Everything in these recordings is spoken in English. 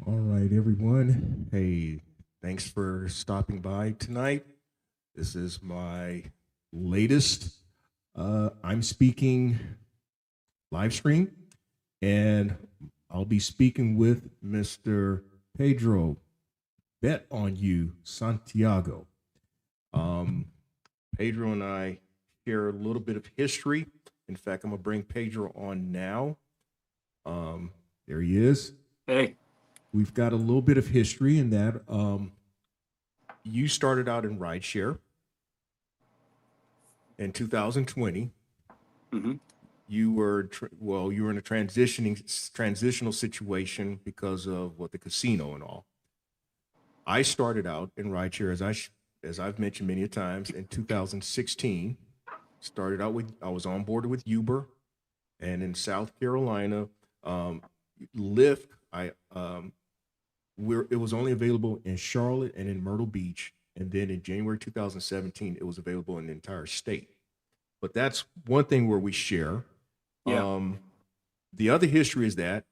All right, everyone. Hey, thanks for stopping by tonight. This is my latest I'm speaking live stream, and I'll be speaking with Mr. Pedro Bet on You Santiago. Um, Pedro and I share a little bit of history. In fact, I'm gonna bring Pedro on now. There he is. Hey, We've got a little bit of history in that you started out in rideshare in 2020. hmm You were in a transitional situation because of what the casino and all. I started out in rideshare as I've mentioned many times in 2016. Started out with I was on board with Uber, and in South Carolina, um, Lyft. It was only available in Charlotte and in Myrtle Beach, and then in January 2017, it was available in the entire state. But that's one thing where we share. yeah, Um, the other history is that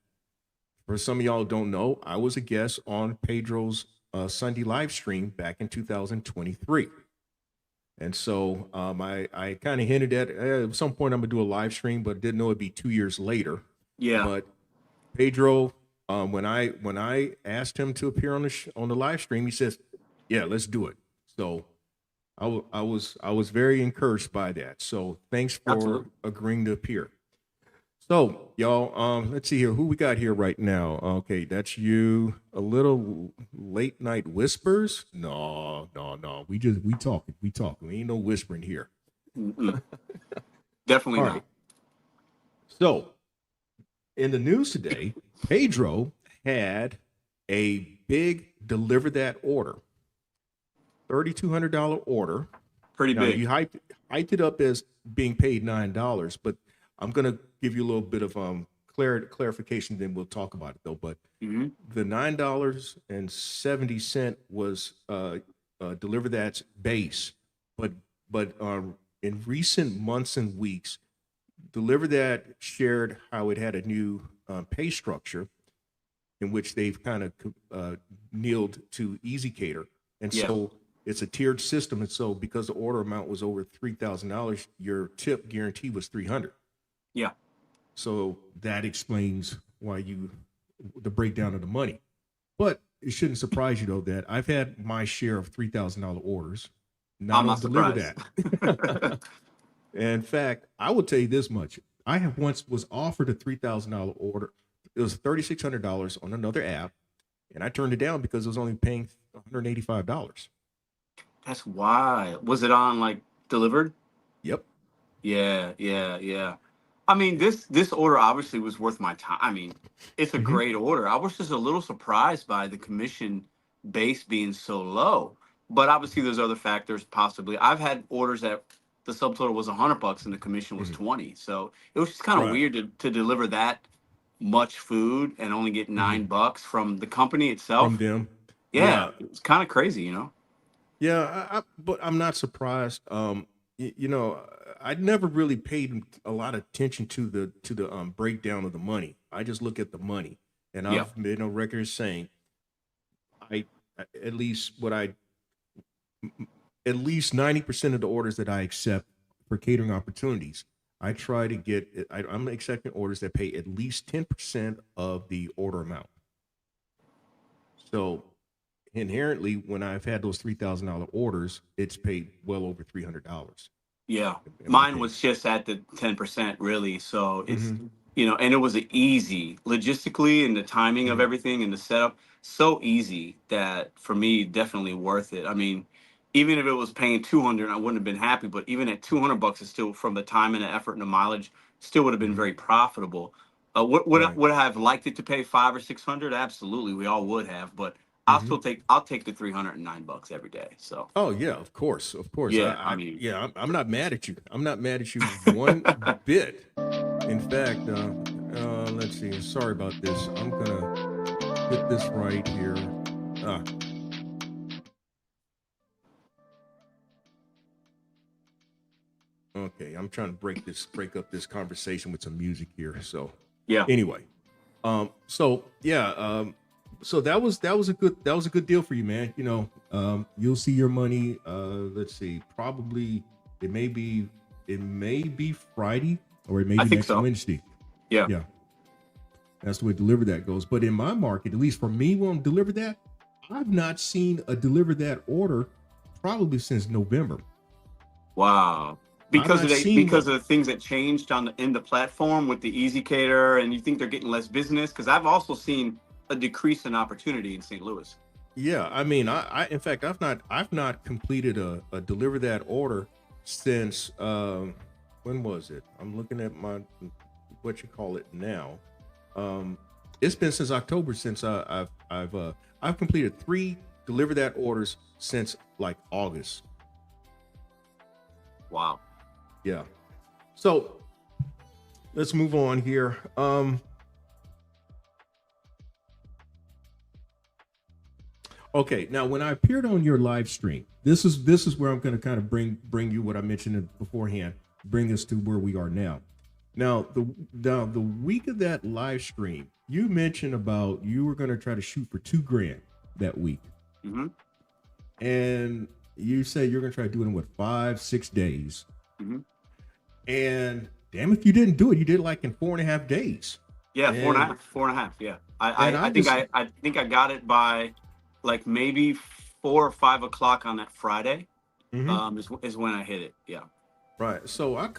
for some of y'all who don't know, I was a guest on Pedro's Sunday live stream back in 2023. And so I kind of hinted at some point I'm gonna do a live stream, but didn't know it'd be 2 years later. yeah, But Pedro, when I asked him to appear on on the live stream, he says, "Yeah, let's do it." So I was very encouraged by that. So thanks for absolutely. agreeing to appear. So y'all, let's see here who we got here right now. Okay, that's you. A little late night whispers. No, no, no. We talking. We ain't no whispering here. Mm-mm. Definitely All not. right. So in the news today, Pedro had a big deliver that order, $3,200 order. Pretty Now big. you hyped it up as being paid $9, but I'm gonna give you a little bit of clarification. Then we'll talk about it though. But hmm the $9.70 was deliver that's base, but in recent months and weeks, deliver that shared how it had a new pay structure in which they've kind of kneeled to Easy Cater. And Yeah, so it's a tiered system. And so because the order amount was over $3,000, your tip guarantee was 300. yeah. So that explains why the breakdown of the money. But it shouldn't surprise you though that I've had my share of $3,000 orders, not I'm not on deliver surprised. that. In fact, I will tell you this much. I have once was offered a $3,000 order. It was $3,600 on another app, and I turned it down because it was only paying $185. That's why. Was it on like delivered? Yep. Yeah, yeah, yeah. I mean, this order obviously was worth my time. I mean, it's a Hmm. great order. I was just a little surprised by the commission base being so low. But obviously, there's other factors possibly. I've had orders that the subtotal was $100 and the commission was Hmm. 20. So it was just kind of Right. weird to deliver that much food and only get Hmm. $9 from the company From itself. them. Yeah, Yeah. it's kind of crazy. Yeah. But I'm not surprised. I never really paid a lot of attention to the breakdown of the money. I just look at the money, and Yeah, I've been on record saying I at least what I at least 90% of the orders that I accept for catering opportunities, I try to get, I'm accepting orders that pay at least 10% of the order amount. So inherently, when I've had those $3,000 orders, it's paid well over $300, yeah. in my Mine opinion. was just at the 10% really. So it's, Hmm. and it was easy logistically and the timing of Hmm. everything and the setup. So easy that for me, definitely worth it. I mean, even if it was paying 200, I wouldn't have been happy, but even at $200, it's still from the time and the effort and the mileage, still would have been Hmm. very profitable. Would Right. would I have liked it to pay 5 or 600? Absolutely, we all would have. But Hmm. I'll take the $309 every day. So Oh yeah, of course, of course. yeah, I mean, Yeah, I'm not mad at you. I'm not mad at you one bit. In fact, let's see. Sorry about this. I'm gonna get this right here. Ah, okay. I'm trying to break up this conversation with some music here. So, yeah. anyway, so yeah, So that was a good deal for you, man. You'll see your money. Let's see, probably it may be Friday or it may I be think next so. Wednesday. Yeah. Yeah, that's the way Deliver That goes. But in my market, at least for me, when Deliver That, I've not seen a Deliver That order probably since November. Wow. I've not seen Because one. of the things that changed in the platform with the Easy Cater, and you think they're getting less business? Because I've also seen a decrease in opportunity in St. Louis. Yeah, I mean, in fact, I've not completed a Deliver That order since when was it? I'm looking at my what you call it now. It's been since October since I've completed 3 Deliver That orders since like August. Wow. Yeah. So let's move on here. Okay, now when I appeared on your live stream, this is where I'm going to kind of bring you what I mentioned beforehand, bring us to where we are now. Now the week of that live stream, you mentioned about you were going to try to shoot for $2,000 that week, Mm-hmm. and you said you're going to try to do it in what 5-6 days, Mm-hmm. and damn if you didn't do it, you did it like in 4.5 days. Yeah, And 4.5. 4.5. Yeah. and I I'm think just I think I got it by like maybe 4 or 5 o'clock on that Friday. Mhm. Is when I hit it. Yeah. Right. So I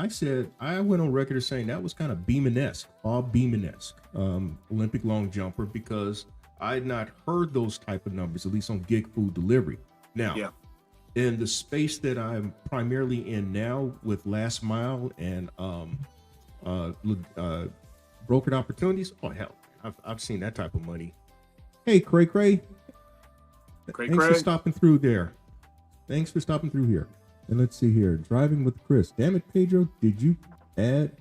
said, I went on record as saying that was kind of Beeman-esque, Bob Beeman-esque, Olympic long jumper, because I had not heard those type of numbers, at least on gig food delivery. Now, Yeah. in the space that I'm primarily in now with last mile and brokered opportunities, oh hell, I've seen that type of money. Hey, Cray, Cray thanks for Cray. stopping through there. Thanks for stopping through here. And let's see here. Driving with Chris. Damn it, Pedro. Did you cut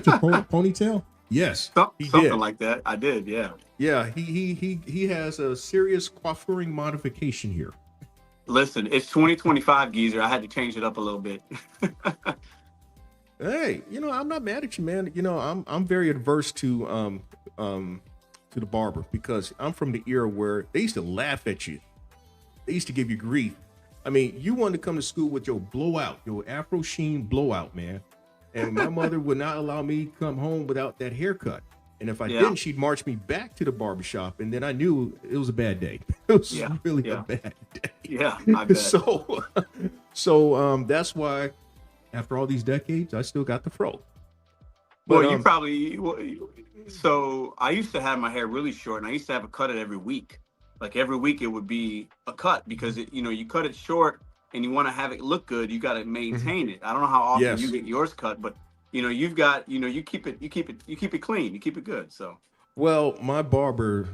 your ponytail? Yes, he Something did. like that. I did. Yeah. Yeah, he has a serious coiffeuring modification here. Listen, it's 2025, geezer. I had to change it up a little bit. Hey, I'm not mad at you, man. I'm very adverse to the barber because I'm from the era where they used to laugh at you. They used to give you grief. I mean, you wanted to come to school with your blowout, your Afro Sheen blowout, man. And my mother would not allow me to come home without that haircut. And if I Yeah. didn't, she'd march me back to the barbershop. And then I knew it was a bad day. It was Yeah, really yeah. a bad day. Yeah, I bet. So that's why after all these decades, I still got the fro. Well, But you probably. So I used to have my hair really short, and I used to have it cut it every week. Like every week, it would be a cut because you cut it short, and you want to have it look good. You got to maintain it. I don't know how often Yes. you get yours cut, but you've got you keep it clean, you keep it good. So Well, my barber,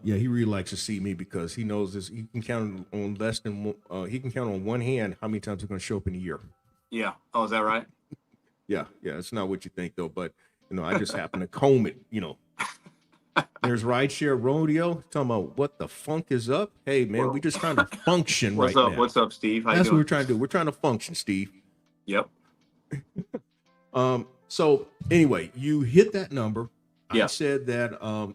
he really likes to see me because he knows this. He can count on he can count on one hand how many times I'm going to show up in a year. yeah. Oh, is that right? Yeah, it's not what you think though, but I just happen to comb it. There's rideshare rodeo talking about what the funk is up. Hey man, we just trying to function What's right up? now. What's up, Steve? How That's you what we're doing? trying to do. We're trying to function, Steve. Yep. So anyway, you hit that number. Yeah. I said that I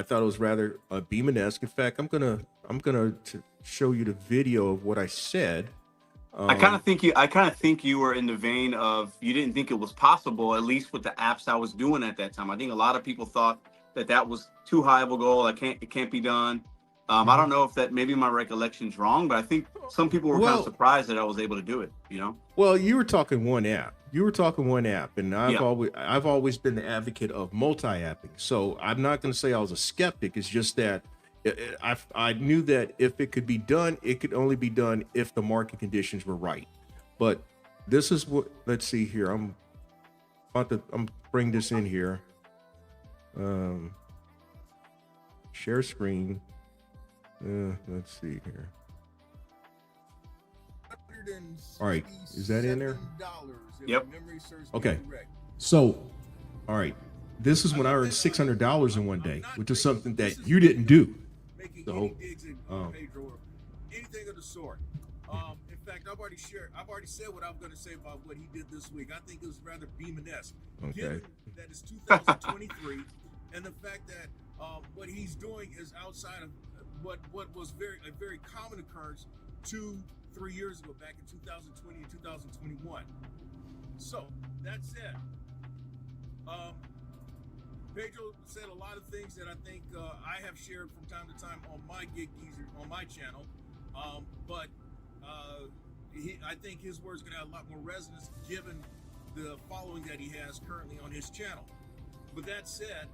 thought it was rather Beeman-esque. In fact, I'm gonna show you the video of what I said. I kind of think you were in the vein of you didn't think it was possible, at least with the apps I was doing at that time. I think a lot of people thought that was too high of a goal. It can't be done. I don't know if that maybe my recollection's wrong, but I think some people were kind of surprised that I was able to do it. Well, you were talking one app. And I've Yeah. always been the advocate of multi-apping. So I'm not going to say I was a skeptic. It's just that I knew that if it could be done, it could only be done if the market conditions were right. But this is what. Let's see here. I'm bring this in here. Share screen. Let's see here. All right, is that in there? Yep. Okay. So, all right, this is when I earned $600 in one day, which is something that you didn't do. So, Pedro or anything of the sort. In fact, I've already said what I'm going to say about what he did this week. I think it was rather Beeman-esque. Okay. Given that it's 2023, and the fact that what he's doing is outside of what was a very common occurrence 2-3 years ago, back in 2020 and 2021. So that said, Pedro said a lot of things that I think I have shared from time to time on my Gig Geezer on my channel, but I think his words are going to have a lot more resonance given the following that he has currently on his channel. But that said,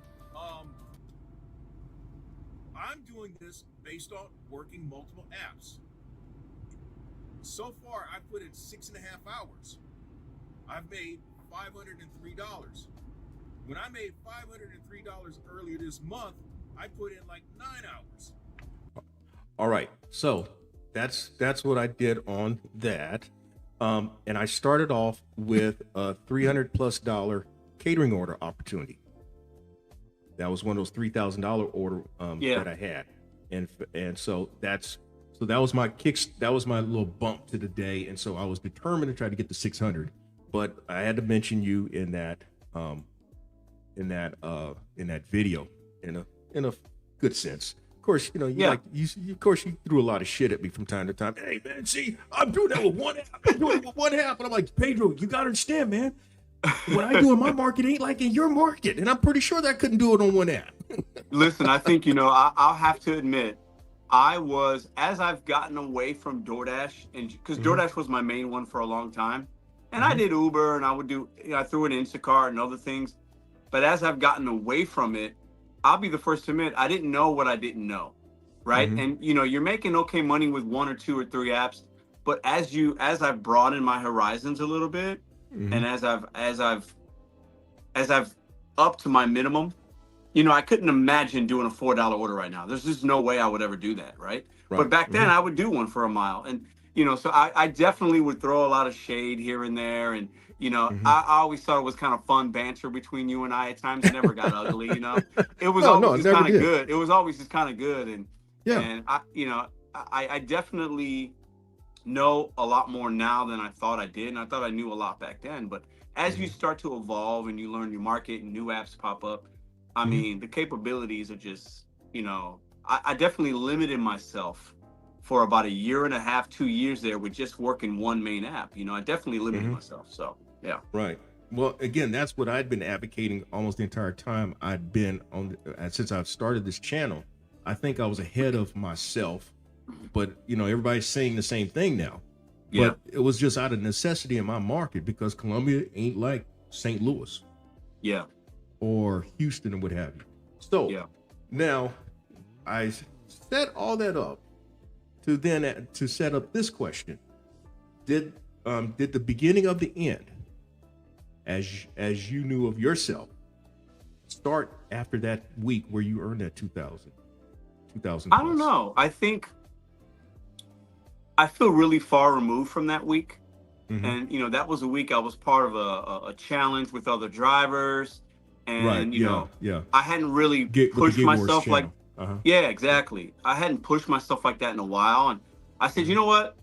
I'm doing this based on working multiple apps. So far, I put in 6.5 hours. I've made $503. When I made $503 earlier this month, I put in like 9 hours. All right, so that's what I did on that, and I started off with a $300+ catering order opportunity. That was one of those $3,000 order that I had, and so that was my that was my little bump to the day, and so I was determined to try to get to 600, but I had to mention you in that video in a good sense. Of course, you know, of course you threw a lot of shit at me from time to time. Hey man, see, I'm doing that with one app. I'm doing it with one app, and I'm like, Pedro, you gotta understand, man. What I do in my market ain't like in your market, and I'm pretty sure that I couldn't do it on one app. Listen, I think, you know, I'll have to admit, as I've gotten away from DoorDash, and because DoorDash was my main one for a long time, and I did Uber, and I threw in Instacart and other things, but as I've gotten away from it, I'll be the first to admit, I didn't know what I didn't know, right? And, you know, you're making okay money with 1 or 2 or 3 apps, but as I've broadened my horizons a little bit, and as I've upped to my minimum, you know, I couldn't imagine doing a $4 order right now. There's just no way I would ever do that, right? But back then I would do one for a mile. And, you know, so I definitely would throw a lot of shade here and there. And, you know, I always thought it was kind of fun banter between you and I at times. It never got ugly, you know. It was always just kind of good. It was always just kind of good. And, and I definitely know a lot more now than I thought I did. And I thought I knew a lot back then. But as you start to evolve and you learn your market and new apps pop up, I mean, the capabilities are just, you know, I definitely limited myself for about 1.5 years, 2 years there with just working one main app. You know, I definitely limited myself. So, yeah. Right. Well, again, that's what I'd been advocating almost the entire time I'd been on, since I've started this channel. I think I was ahead of myself, but, you know, everybody's saying the same thing now. Yeah. But it was just out of necessity in my market because Columbia ain't like St. Louis. Yeah. Or Houston or what have you. So now I set all that up to set up this question. Did the beginning of the end, as you knew of yourself, start after that week where you earned that 2,000? I don't know. I think I feel really far removed from that week. And, you know, that was a week I was part of a challenge with other drivers. And, you know, I hadn't really pushed myself like, exactly. I hadn't pushed myself like that in a while. And I said, you know what?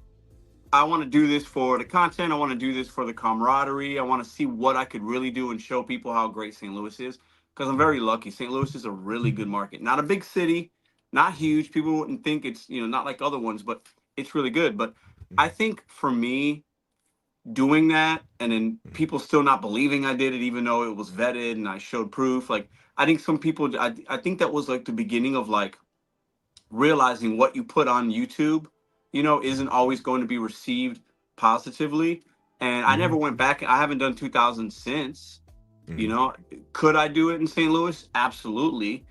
I want to do this for the content. I want to do this for the camaraderie. I want to see what I could really do and show people how great St. Louis is. Because I'm very lucky. St. Louis is a really good market. Not a big city, not huge. People wouldn't think it's, you know, not like other ones, but it's really good. But I think for me, doing that and then people still not believing I did it, even though it was vetted and I showed proof. Like, I think some people, I think that was like the beginning of like realizing what you put on YouTube, you know, isn't always going to be received positively. And I never went back. I haven't done 2,000 since, you know. Could I do it in St. Louis? Absolutely.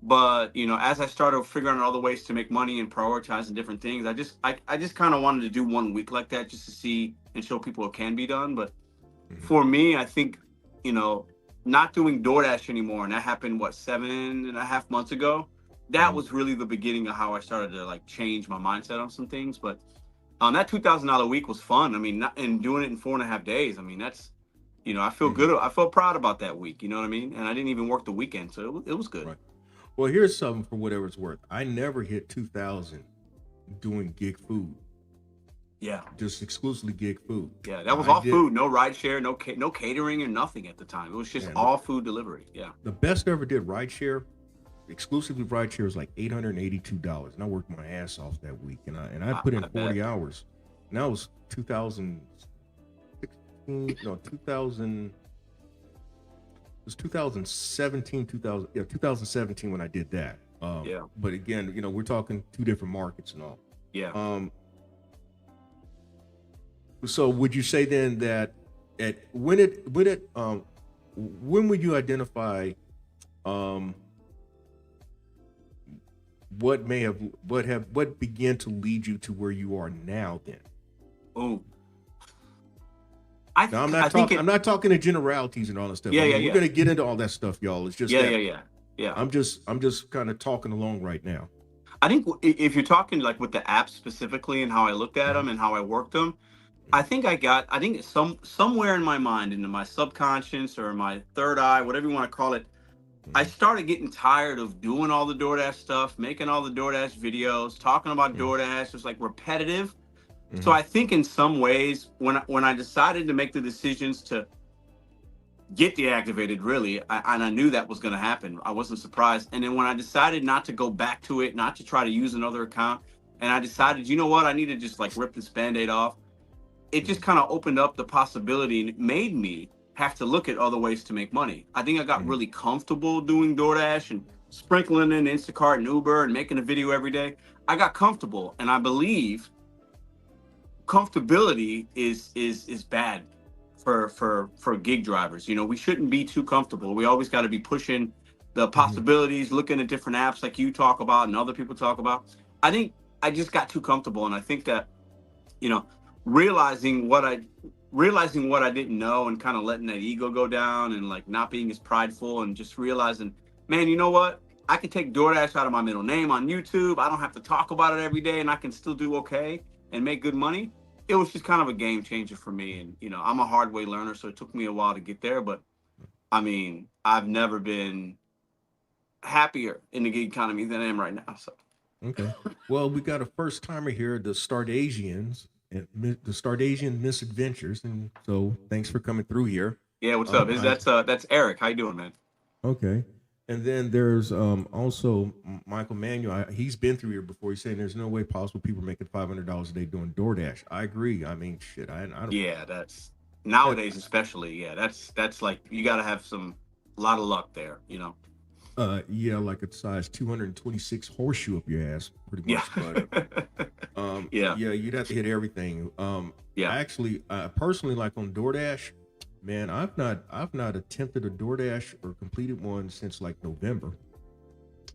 But, you know, as I started figuring out other ways to make money and prioritizing different things, I just kind of wanted to do 1 week like that just to see and show people it can be done. But for me, I think, you know, not doing DoorDash anymore, and that happened, 7.5 months ago. That was really the beginning of how I started to like change my mindset on some things. But that $2,000 week was fun. I mean, and doing it in 4.5 days. I mean, that's, you know, I feel good. I felt proud about that week. You know what I mean? And I didn't even work the weekend, so it was good. Right. Well, here's something for whatever it's worth. I never hit 2,000 doing gig food. Yeah. Just exclusively gig food. Yeah, that was all food, no rideshare, no catering or nothing at the time. It was just all food delivery. Yeah. The best I ever did rideshare exclusively rideshare was like $882, and I worked my ass off that week, and I put in I 40 bet. hours, and that was 2016, no 2000. It was 2017, 2017 when I did that. Yeah. But again, we're talking two different markets and all. Yeah. So would you say then that when would you identify what began to lead you to where you are now then? Oh, Now I'm I not think talking I'm not talking in generalities and all that stuff. Yeah, I mean, yeah, we're yeah. gonna get into all that stuff, y'all. It's just Yeah, that yeah, yeah, yeah. I'm just kind of talking along right now. I think if you're talking like with the apps specifically and how I looked at them and how I worked them, I think I think somewhere in my mind, in my subconscious or my third eye, whatever you want to call it, I started getting tired of doing all the DoorDash stuff, making all the DoorDash videos, talking about Mhm. DoorDash. It was like repetitive. So Mhm. I think in some ways, when I decided to make the decisions to get deactivated, really, and I knew that was going to happen. I wasn't surprised. And then when I decided not to go back to it, not to try to use another account, and I decided, you know what, I need to just like rip this Band-Aid off. It just kind of opened up the possibility and it made me have to look at other ways to make money. I think I got Mhm. really comfortable doing DoorDash and sprinkling in Instacart and Uber and making a video every day. I got comfortable, and I believe comfortability is bad for gig drivers. We shouldn't be too comfortable. We always got to be pushing the Mhm. possibilities, looking at different apps like you talk about and other people talk about. I think I just got too comfortable, and I think that you know realizing what I didn't know and kind of letting that ego go down and like not being as prideful and just realizing, man, you know what? I can take DoorDash out of my middle name on YouTube. I don't have to talk about it every day, and I can still do okay and make good money. It was just kind of a game changer for me. And I'm a hard way learner, so it took me a while to get there. But I mean, I've never been happier in the gig economy than I am right now. So Okay. Well, we got a first timer here, the Stardasians and the Stardasian Misadventures, and so thanks for coming through here. yeah, what's up? Is I that's Eric? How you doing, man? Okay. And then there's also Michael Manuel. He's been through here before. He's saying there's no way possible people making $500 a day doing DoorDash. I agree. I mean, shit. I don't. Yeah, that's That, nowadays especially. Yeah, that's like you got to have a lot of luck there. yeah, like a size 226 horseshoe up your ass, pretty Yeah. much. But Yeah. yeah, you'd have to hit everything. Yeah. Actually, personally, like on DoorDash, man, I've not attempted a DoorDash or completed one since like November.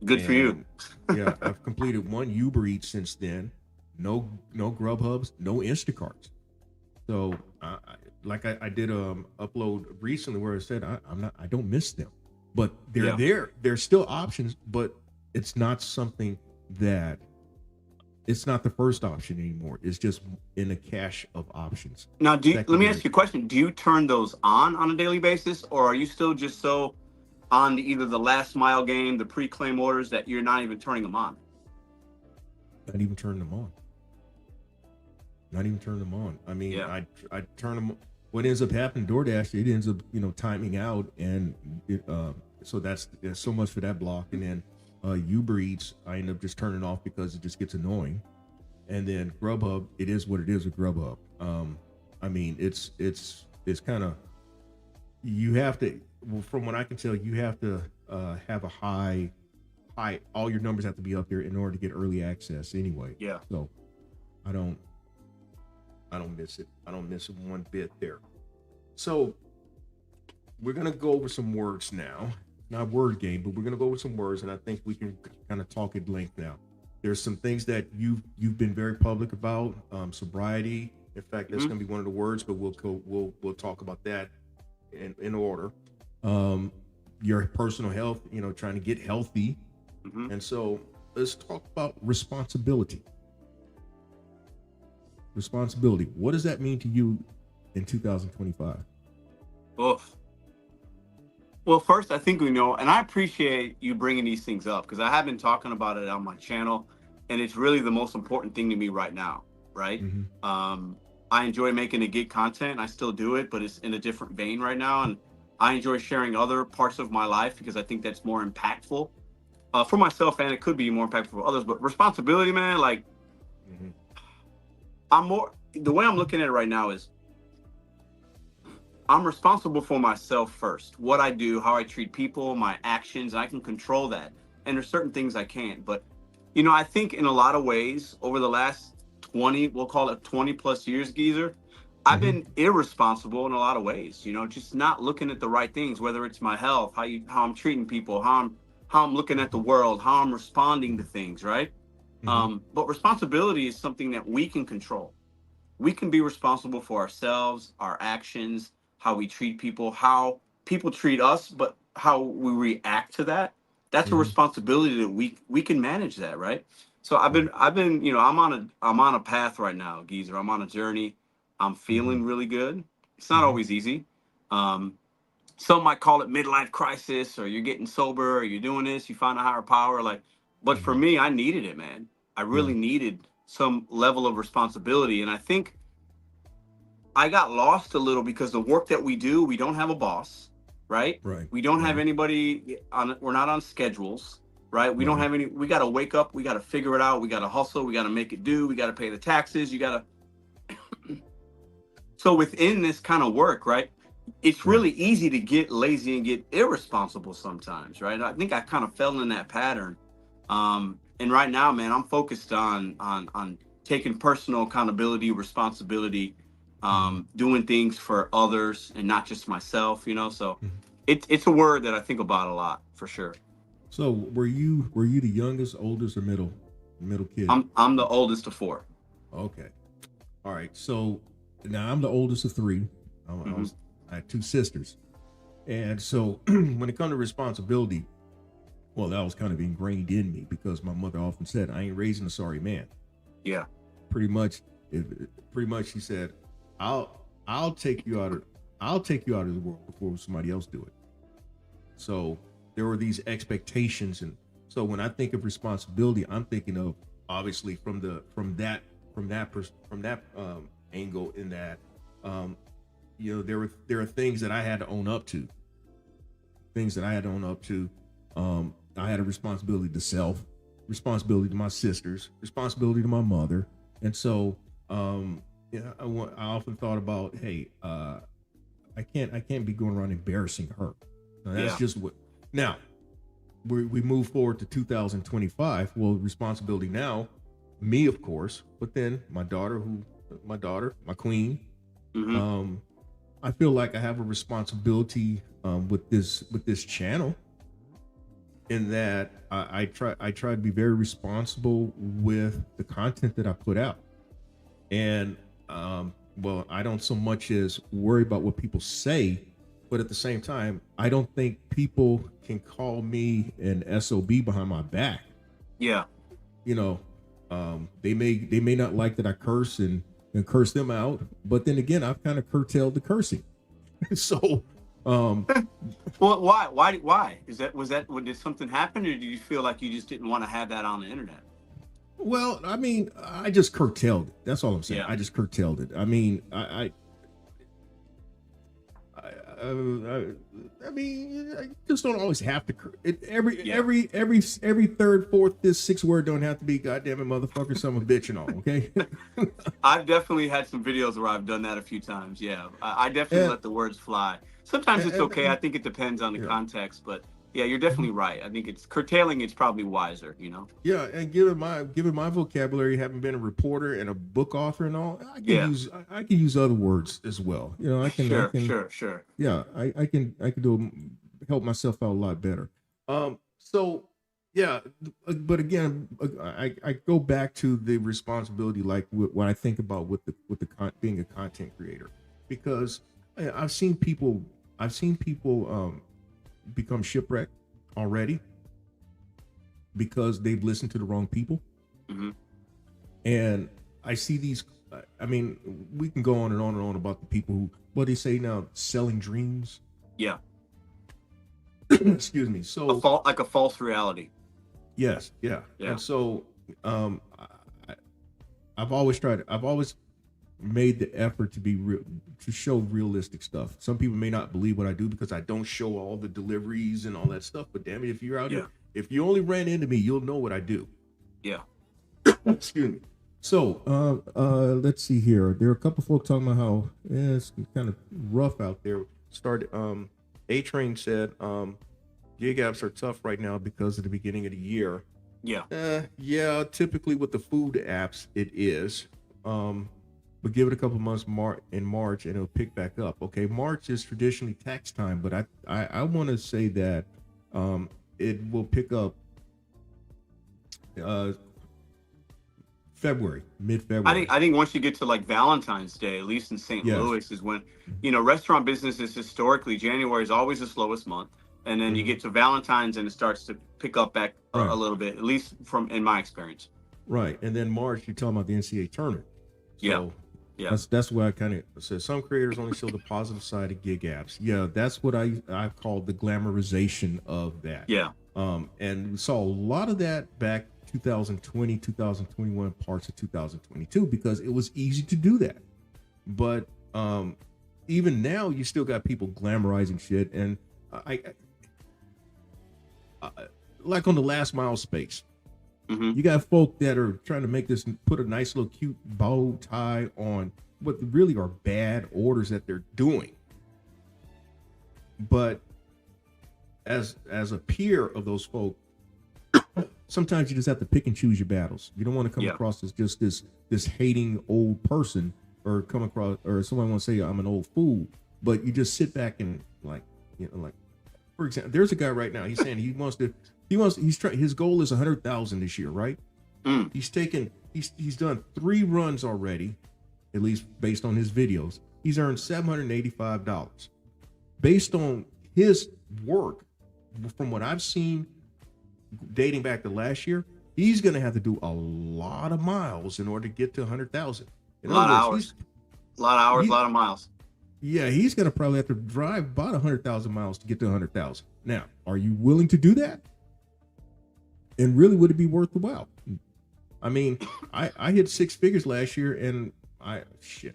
Good for you. And, yeah, I've completed one Uber Eats since then. No Grubhubs, no Instacarts. So I did upload recently where I said I don't miss them, but they're Yeah. there. There's still options, but it's not something that it's not the first option anymore. It's just in a cache of options. Now, let me Secondary. ask you a question. Do you turn those on a daily basis, or are you still just so on either the last mile game, the pre-claim orders, that you're not even turning them on? Not even turn them on. Not even turn them on. I mean, Yeah. I turn them. What ends up happening, DoorDash, it ends up timing out, and so that's so much for that block. And then Uber Eats, I end up just turning off because it just gets annoying. And then Grubhub, it is what it is with Grubhub. I mean, it's kind of, you have to, well, from what I can tell, you have to have a high. All your numbers have to be up there in order to get early access anyway. Yeah. So I don't miss it. I don't miss it one bit there. So we're gonna go over some words now. Not word game, but we're gonna go over some words, and I think we can kind of talk at length now. There's some things that you've been very public about. Sobriety. In fact, that's gonna be one of the words, but we'll talk about that in order. Your personal health, trying to get healthy. And so let's talk about responsibility. Responsibility. What does that mean to you in 2025? Well, first, I think and I appreciate you bringing these things up because I have been talking about it on my channel, and it's really the most important thing to me right now, right? I enjoy making the gig content. I still do it, but it's in a different vein right now, and I enjoy sharing other parts of my life because I think that's more impactful. for myself, and it could be more impactful for others. But responsibility, man, like Mhm. the way I'm looking at it right now is I'm responsible for myself first. What I do, how I treat people, my actions, I can control that. And there's certain things I can't. But, I think in a lot of ways over the last 20, we'll call it 20 plus years, Geezer, I've Mhm. been irresponsible in a lot of ways, just not looking at the right things, whether it's my health, how I'm treating people, how I'm looking at the world, how I'm responding to things, right? Mhm. But responsibility is something that we can control. We can be responsible for ourselves, our actions, how we treat people, how people treat us, but how we react to that. That's a Mhm. responsibility that we can manage that, right? So Right. I'm on a path right now, Geezer. I'm on a journey. I'm Mhm. feeling really good. It's not Mhm. always easy. Um, some might call it midlife crisis, or you're getting sober, or you're doing this, you find a higher power. But for Mhm. me, I needed it, man. I Yeah. really needed some level of responsibility. And I think I got lost a little because the work that we do, we don't have a boss, right? Right. We don't have Right. anybody we're not on schedules, right? We don't Right. have we got to wake up, we got to figure it out, we got to hustle, we got to make it do, we got to pay the taxes, you got to. So within this kind of work, right? It's Right. really easy to get lazy and get irresponsible sometimes, right? I think I kind of fell in that pattern. And right now, man, I'm focused on taking personal accountability, responsibility, Mhm. doing things for others and not just myself. So Mhm. it's a word that I think about a lot for sure. So were you the youngest, oldest, or middle kid? I'm the oldest of four. Okay. All right. So now I'm the oldest of three. Hmm. I had two sisters, and so when it comes to responsibility, well, that was kind of ingrained in me because my mother often said, "I ain't raising a sorry man." Yeah. Pretty much, if, pretty much, she said, "I'll take you out of I'll take you out of the world before somebody else do it." So there were these expectations, and so when I think of responsibility, I'm thinking of obviously from that angle. In that, um, there are things that I had to own up to, things that I had to own up to. I had a responsibility to self, responsibility to my sisters, responsibility to my mother, and so I often thought about, hey, I can't be going around embarrassing her. Now, that's Yeah. just what. Now we move forward to 2025. Well, responsibility now, me of course, but then my queen. Hmm. Um, I feel like I have a responsibility with this channel, in that I try to be very responsible with the content that I put out, and well, I don't so much as worry about what people say, but at the same time, I don't think people can call me an SOB behind my back. Yeah. You know, they may not like that I curse and curse them out, but then again, I've kind of curtailed the cursing. So, um, Well, why did something happen, or did you feel like you just didn't want to have that on the internet? well, I mean, I just curtailed it. That's all I'm saying. Yeah. I just curtailed it. I mean, I mean, I just don't always have to. Every Yeah. every every every third, fourth, this sixth word don't have to be goddamn it, motherfucker, son of a bitch and all. Okay. I've definitely had some videos where I've done that a few times. Yeah, I definitely and, let the words fly. Sometimes it's okay. I and think it depends on the yeah. context, but yeah, you're Mhm. definitely right. I think it's curtailing. It's probably wiser. Yeah, and given my vocabulary, having been a reporter and a book author and all, I can Yeah. use I can use other words as well. I Sure. can Sure. Sure. yeah, I can help myself out a lot better. So yeah, but again, I go back to the responsibility, like what I think about being a content creator, because I've seen people become shipwrecked already because they've listened to the wrong people, Hmm. and I see these. I mean, we can go on and on and on about the people who, what they say now, selling dreams. Yeah. Excuse me. So Like a false reality. yes, yeah, Yeah. and so um, I, I've always made the effort to be real, to show realistic stuff. Some people may not believe what I do because I don't show all the deliveries and all that stuff. But damn it, if you're out here, Yeah. If you only ran into me, you'll know what I do. Yeah. Excuse me. So, let's see here. There are a couple folks talking about how it's kind of rough out there. A Train said, gig apps are tough right now because of the beginning of the year. Yeah. Yeah, typically with the food apps, it is. But give it a couple months in March and it'll pick back up. Okay, March is traditionally tax time, but I want to say that it will pick up mid-February. I think once you get to like Valentine's Day, at least in St. Yes. Louis, is when, restaurant business is historically, January is always the slowest month. And then you get to Valentine's and it starts to pick up back a little bit, at least in my experience. Right. And then March, you're talking about the NCAA tournament. So yeah. That's why I kind of said some creators only show the positive side of gig apps. Yeah, that's what I call the glamorization of that. Yeah. And we saw a lot of that back 2020, 2021, parts of 2022, because it was easy to do that. But even now, you still got people glamorizing shit. And I like on the last mile space, you got folk that are trying to make this, put a nice little cute bow tie on what really are bad orders that they're doing. But as a peer of those folk, sometimes you just have to pick and choose your battles. You don't want to come across as just this hating old person, or come across, or someone want to say I'm an old fool, but you just sit back and like, for example, there's a guy right now. He's saying his goal is 100,000 this year, right? He's done 3 runs already, at least based on his videos. He's earned $785 based on his work. From what I've seen, dating back to last year, he's going to have to do a lot of miles in order to get to 100,000. A lot of hours, a lot of miles. Yeah, he's going to probably have to drive about 100,000 miles to get to 100,000. Now, are you willing to do that? And really, would it be worth the while? I mean, I hit 6 figures last year, and I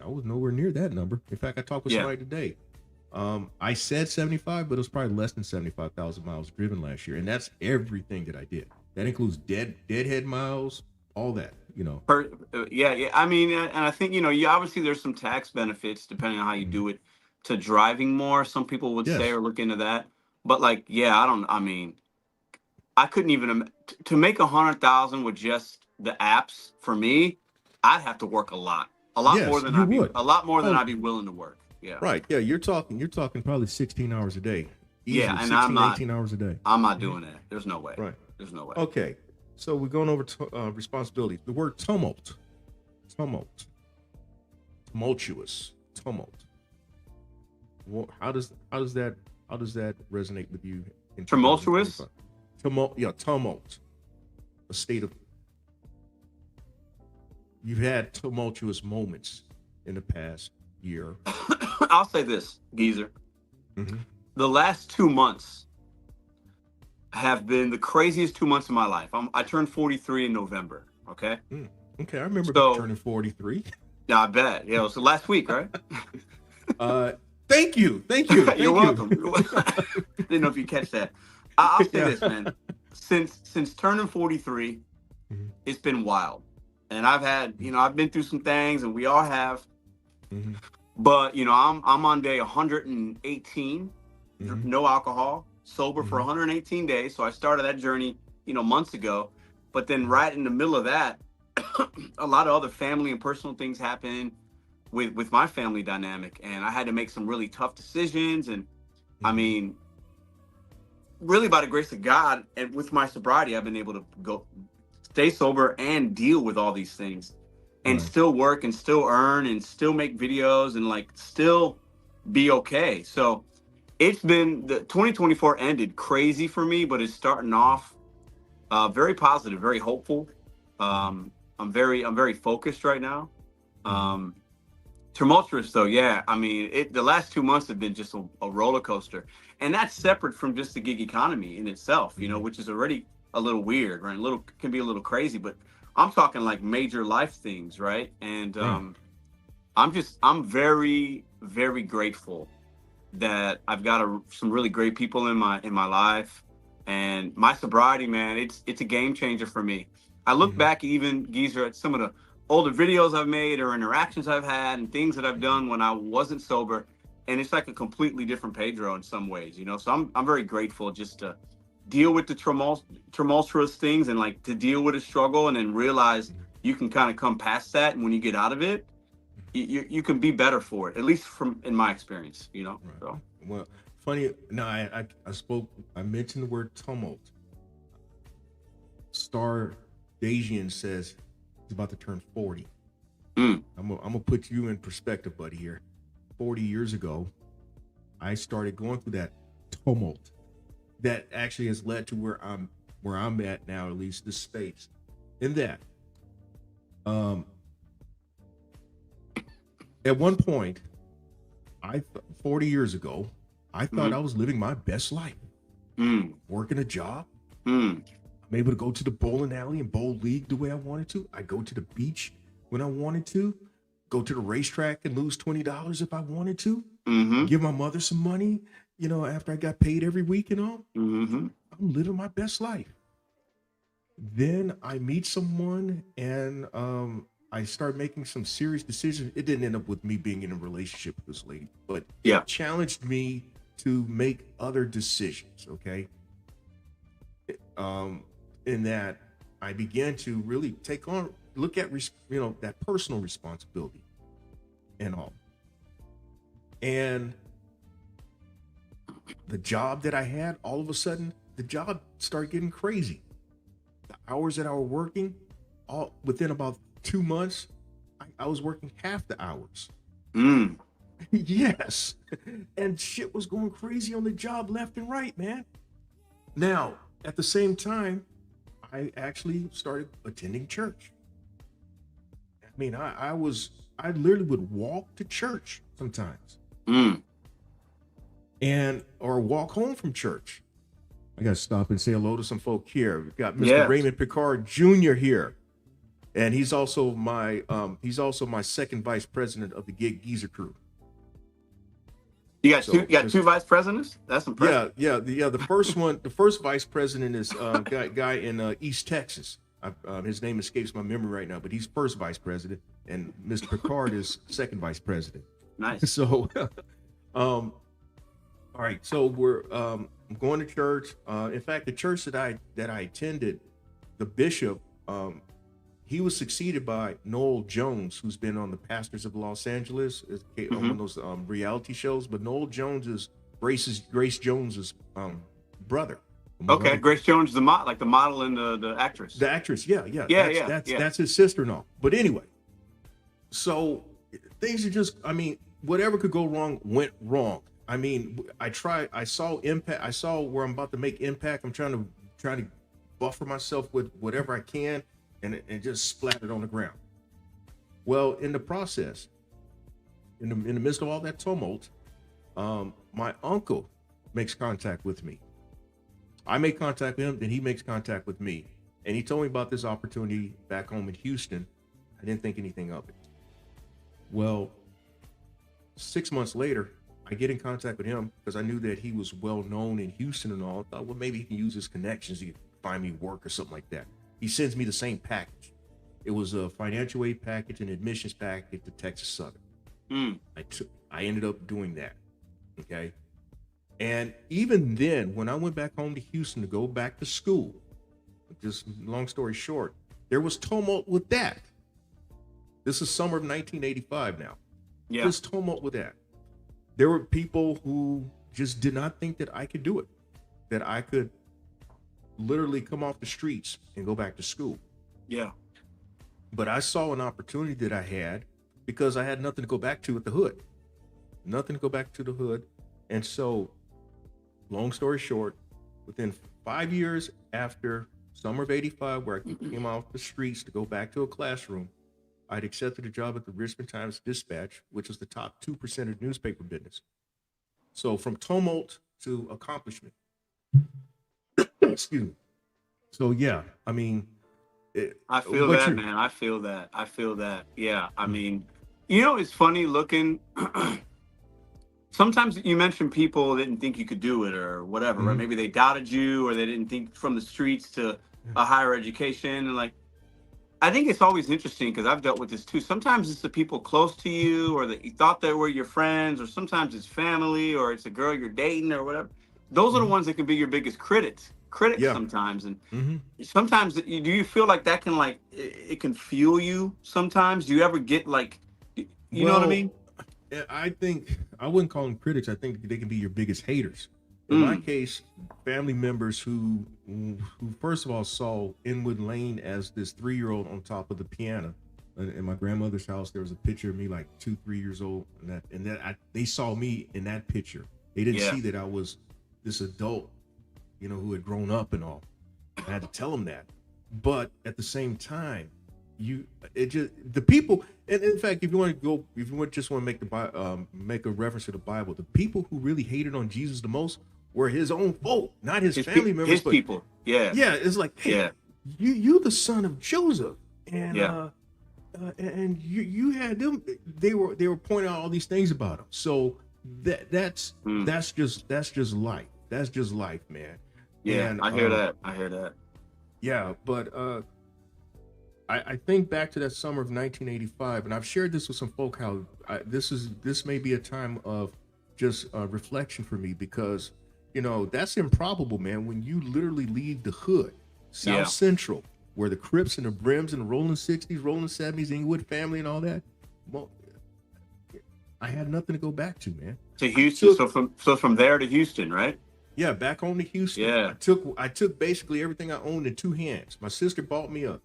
was nowhere near that number. In fact, I talked with somebody today. I said 75, but it was probably less than 75,000 miles driven last year, and that's everything that I did. That includes deadhead miles, all that. Yeah. I mean, and I think you obviously there's some tax benefits depending on how you do it to driving more. Some people would say or look into that, but I couldn't even to make 100,000 with just the apps. For me, I'd have to work a lot more than I'd be willing to work. Yeah. Right. Yeah. You're talking probably 16 hours a day. Easily, and 18 hours a day. I'm not doing that. There's no way. Right. There's no way. Okay. So we're going over to responsibility. The word tumultuous, tumult. Well, how does that resonate with you? Tumultuous? Tumult. A state of. You've had tumultuous moments in the past year. I'll say this, Geezer. The last 2 months have been the craziest 2 months of my life. I turned 43 in November. Okay. Okay, I remember turning 43. Yeah, I bet. Yeah, it was last week, right? Thank you. You're welcome. Didn't know if you catch that. I'll say this, man. Since turning 43, it's been wild, and I've had, I've been through some things, and we all have. But I'm on day 118, no alcohol, sober for 118 days. So I started that journey, months ago. But then right in the middle of that, a lot of other family and personal things happened with my family dynamic, and I had to make some really tough decisions. And I mean, really by the grace of God and with my sobriety, I've been able to stay sober and deal with all these things and still work and still earn and still make videos and still be okay. So it's been, the 2024 ended crazy for me, but it's starting off very positive, very hopeful. I'm very focused right now. Tumultuous though, yeah. I mean, the last 2 months have been just a roller coaster, and that's separate from just the gig economy in itself, which is already a little weird, right? Can be a little crazy, but I'm talking like major life things, right? And I'm very, very grateful that I've got some really great people in my life. And my sobriety, man, it's a game changer for me. I look back even, Geezer, at some of the older videos I've made or interactions I've had and things that I've done when I wasn't sober, and it's like a completely different Pedro in some ways, you know. So I'm very grateful just to deal with the tumultuous things and like to deal with a struggle and then realize you can kind of come past that, and when you get out of it, you can be better for it, at least from in my experience, you know. Right. So Well, funny. No, I mentioned the word tumult. Star Dajian says he's about to turn 40. mm, I'm gonna put you in perspective, buddy. Here, 40 years ago, I started going through that tumult. That actually has led to where I'm at now, at least this space. In that, at one point, 40 years ago, I thought I was living my best life, mm, working a job. mm, I'm able to go to the bowling alley and bowl league the way I wanted to. I go to the beach when I wanted to, go to the racetrack and lose $20 if I wanted to, mm-hmm, give my mother some money, after I got paid every week and all. mm-hmm, I'm living my best life. Then I meet someone and I start making some serious decisions. It didn't end up with me being in a relationship with this lady, but yeah, it challenged me to make other decisions. Okay. In that I began to really look at, that personal responsibility and all. And the job that I had, all of a sudden, the job started getting crazy. The hours that I was working, all within about 2 months, I was working half the hours. mm, Yes. And shit was going crazy on the job left and right, man. Now, at the same time, I actually started attending church. I mean, I literally would walk to church sometimes mm. or walk home from church. I got to stop and say hello to some folk here. We've got Mr. Yeah. Raymond Picard Jr. here. And he's also my second vice president of the Gig Geezer crew. You got two vice presidents? That's impressive. The first vice president is guy in East Texas. His name escapes my memory right now, but he's first vice president, and Mr. Picard is second vice president. Nice. So, all right. So we're I'm going to church. In fact, the church that I attended, the bishop, he was succeeded by Noel Jones, who's been on the Pastors of Los Angeles, on one of those reality shows. But Noel Jones is Grace Jones's brother. Okay, Grace Jones, the model and the actress. The actress, yeah. That's his sister-in-law. But anyway, so things are just, whatever could go wrong went wrong. I saw impact. I saw where I'm about to make impact. I'm trying to buffer myself with whatever I can, and just splattered on the ground. Well, in the process, in the midst of all that tumult, my uncle makes contact with me. I make contact with him, then he makes contact with me. And he told me about this opportunity back home in Houston. I didn't think anything of it. Well, 6 months later, I get in contact with him because I knew that he was well known in Houston and all. I thought, well, maybe he can use his connections to find me work or something like that. He sends me the same package. It was a financial aid package and admissions package to Texas Southern. I ended up doing that. Okay. And even then, when I went back home to Houston to go back to school, just long story short, there was tumult with that. This is summer of 1985 now. Yeah. There's tumult with that. There were people who just did not think that I could do it, that I could literally come off the streets and go back to school. Yeah. But I saw an opportunity that I had because I had nothing to go back to at the hood. Nothing to go back to the hood. And so, long story short, within 5 years after summer of 85, where I came off the streets to go back to a classroom, I'd accepted a job at the Richmond Times-Dispatch, which was the top 2% of newspaper business. So from tumult to accomplishment. Excuse me. So yeah, I feel that, man. I feel that. Yeah. It's funny looking sometimes you mentioned people didn't think you could do it or whatever, right? Mhm. Maybe they doubted you or they didn't think from the streets to a higher education. And like, I think it's always interesting because I've dealt with this too. Sometimes it's the people close to you or that you thought they were your friends, or sometimes it's family or it's a girl you're dating or whatever. Those are the Mhm. ones that can be your biggest critics Yeah. sometimes. And Hmm. sometimes do you feel like that can like it can fuel you sometimes? Do you ever get like, you know what I Well, mean? I think I wouldn't call them critics. I think they can be your biggest haters. In my Mm, case, family members who first of all saw Inwood Lane as this 3-year-old on top of the piano. In my grandmother's house, there was a picture of me like 2, 3 years old, they saw me in that picture. They didn't yeah. see that I was this adult, who had grown up and all. I had to tell them that. But at the same time, it just the people, and in fact, if you just want to make a reference to the Bible, the people who really hated on Jesus the most were his own folk, not his family members, His but people. Yeah. yeah, it's like, hey, Yeah. you the son of Joseph, and Yeah. and you had them. They were pointing out all these things about him. So that's Mm. that's just life. That's just life, man. Yeah. And I hear that. I hear that. yeah, but I think back to that summer of 1985, and I've shared this with some folk how this may be a time of just reflection for me, because that's improbable, man. When you literally leave the hood, South Yeah. Central, where the Crips and the Brims and the Rolling 60s, Rolling 70s, Inglewood family and all that, well, I had nothing to go back to, man. To I Houston. took So from there to Houston, right? Yeah, back home to Houston. Yeah. I took basically everything I owned in two hands. My sister bought me a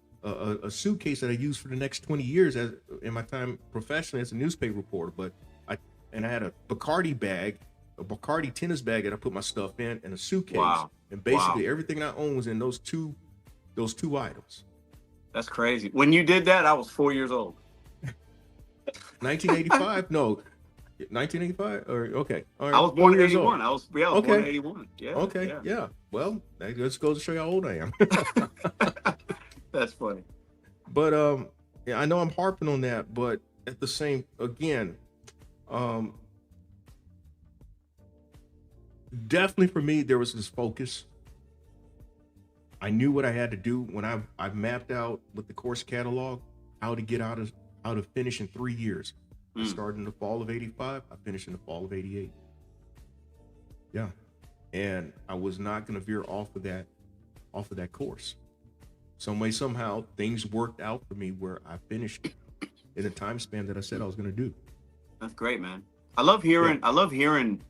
suitcase that I used for the next 20 years in my time professionally as a newspaper reporter. But I had a Bacardi bag, a Bacardi tennis bag that I put my stuff in, and a suitcase. Wow. And basically Wow. everything I owned was in those two items. That's crazy. When you did that, I was 4 years old. 1985? No. 1985? Or okay. All right. I was born in 4 years old. 81. I was born Okay. in 81. Yeah. Okay. Yeah. Well, that just goes to show you how old I am. That's funny. But yeah, I know I'm harping on that, but at the same, again, definitely for me there was this focus. I knew what I had to do when I mapped out with the course catalog how to finish in 3 years. I Mm. started in the fall of 85. I finished in the fall of 88. Yeah, and I was not going to veer off of that course. Some way, somehow, things worked out for me where I finished in a time span that I said I was going to do. That's great, man. I love hearing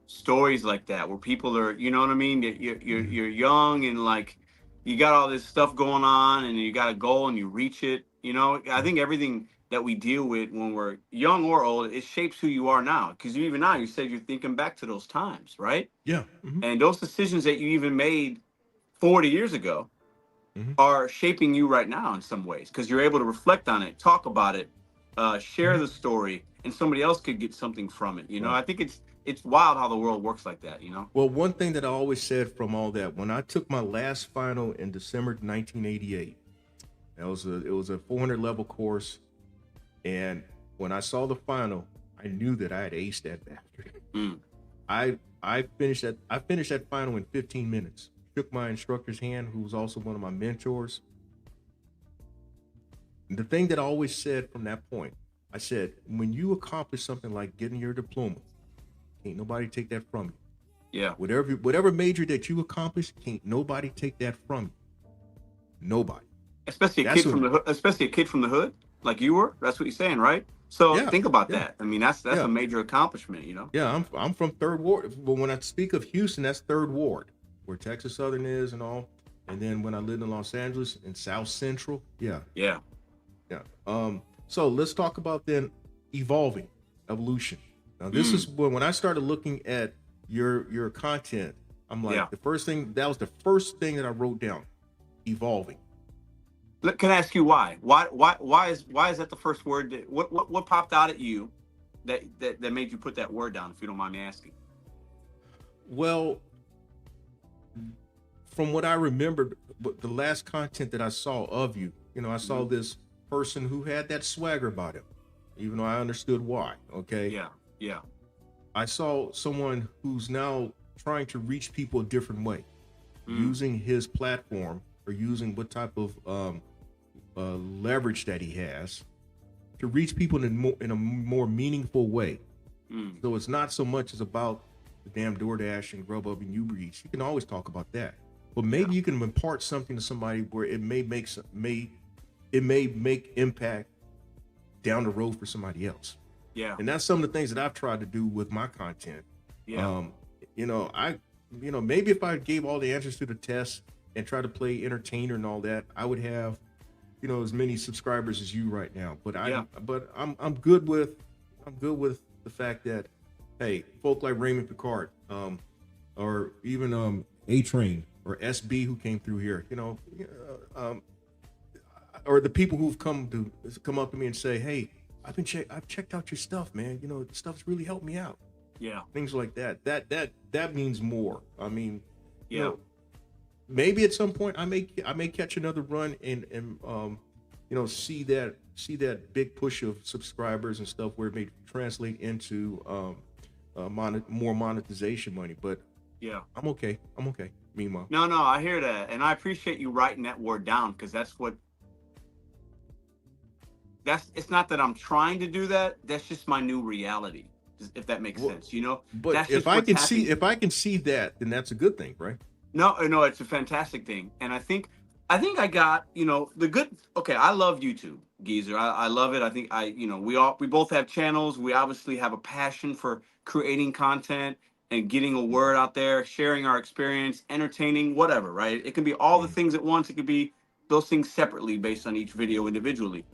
stories like that where people are, you know what I mean? You're young and like you got all this stuff going on and you got a goal and you reach it. You know, I think everything that we deal with when we're young or old, it shapes who you are now. Because you even now, you said you're thinking back to those times, right? Yeah. Hmm. And those decisions that you even made 40 years ago Hmm. are shaping you right now in some ways because you're able to reflect on it, talk about it, share the story, and somebody else could get something from it. You know, Right. I think it's wild how the world works like that. You know. Well, one thing that I always said from all that, when I took my last final in December 1988, it was a 400 level course, and when I saw the final, I knew that I had aced that bastard. Mm. I finished that final in 15 minutes. Shook my instructor's hand, who was also one of my mentors. And the thing that I always said from that point, I said, when you accomplish something like getting your diploma, can't nobody take that from you. Yeah. Whatever major that you accomplish, can't nobody take that from you. Nobody. Especially a That's kid from what- the hood, especially a kid from the hood, like you were. That's what you're saying, right? So Yeah, think about yeah. that. I mean, that's Yeah. a major accomplishment. You know. Yeah, I'm from Third Ward. But when I speak of Houston, that's Third Ward, where Texas Southern is and all. And then when I lived in Los Angeles in South Central, yeah. Yeah. So let's talk about then evolution. Now this is when I started looking at your content. I'm like, Yeah. that was the first thing that I wrote down, evolving. Can I ask you why? Why is that the first word? What popped out at you that made you put that word down? If you don't mind me asking. Well, from what I remembered, the last content that I saw of you, I saw this person who had that swagger about him, even though I understood why. Okay. Yeah. Yeah. I saw someone who's now trying to reach people a different way, Mm. using his platform or using what type of leverage that he has to reach people in a more meaningful way. Mm. So it's not so much as about the damn DoorDash and Grubhub and Uber Eats. You can always talk about that, but maybe you can impart something to somebody where it may make impact down the road for somebody else. Yeah. And that's some of the things that I've tried to do with my content. Yeah. Maybe if I gave all the answers to the test and try to play entertainer and all that, I would have, as many subscribers as you right now. But I'm good with the fact that, hey, folk like Raymond Picard, or even A Train or SB who came through here, or the people who've come up to me and say, hey, I've checked out your stuff, man. Stuff's really helped me out. Yeah. Things like that. That means more. I mean, Yeah. Maybe at some point I may catch another run and see that big push of subscribers and stuff where it may translate into more monetization money. But Yeah. I'm okay. Meanwhile, No, I hear that. And I appreciate you writing that word down, because it's not that I'm trying to do that. That's just my new reality, if that makes sense, But That's if just I what's can happening. see that, then that's a good thing, right? No, it's a fantastic thing. And I think I got, the good. Okay, I love YouTube, Geezer. I love it. I think we both have channels. We obviously have a passion for creating content and getting a word out there, sharing our experience, entertaining, whatever, right? It can be all the Mm-hmm. things at once. It could be those things separately based on each video individually.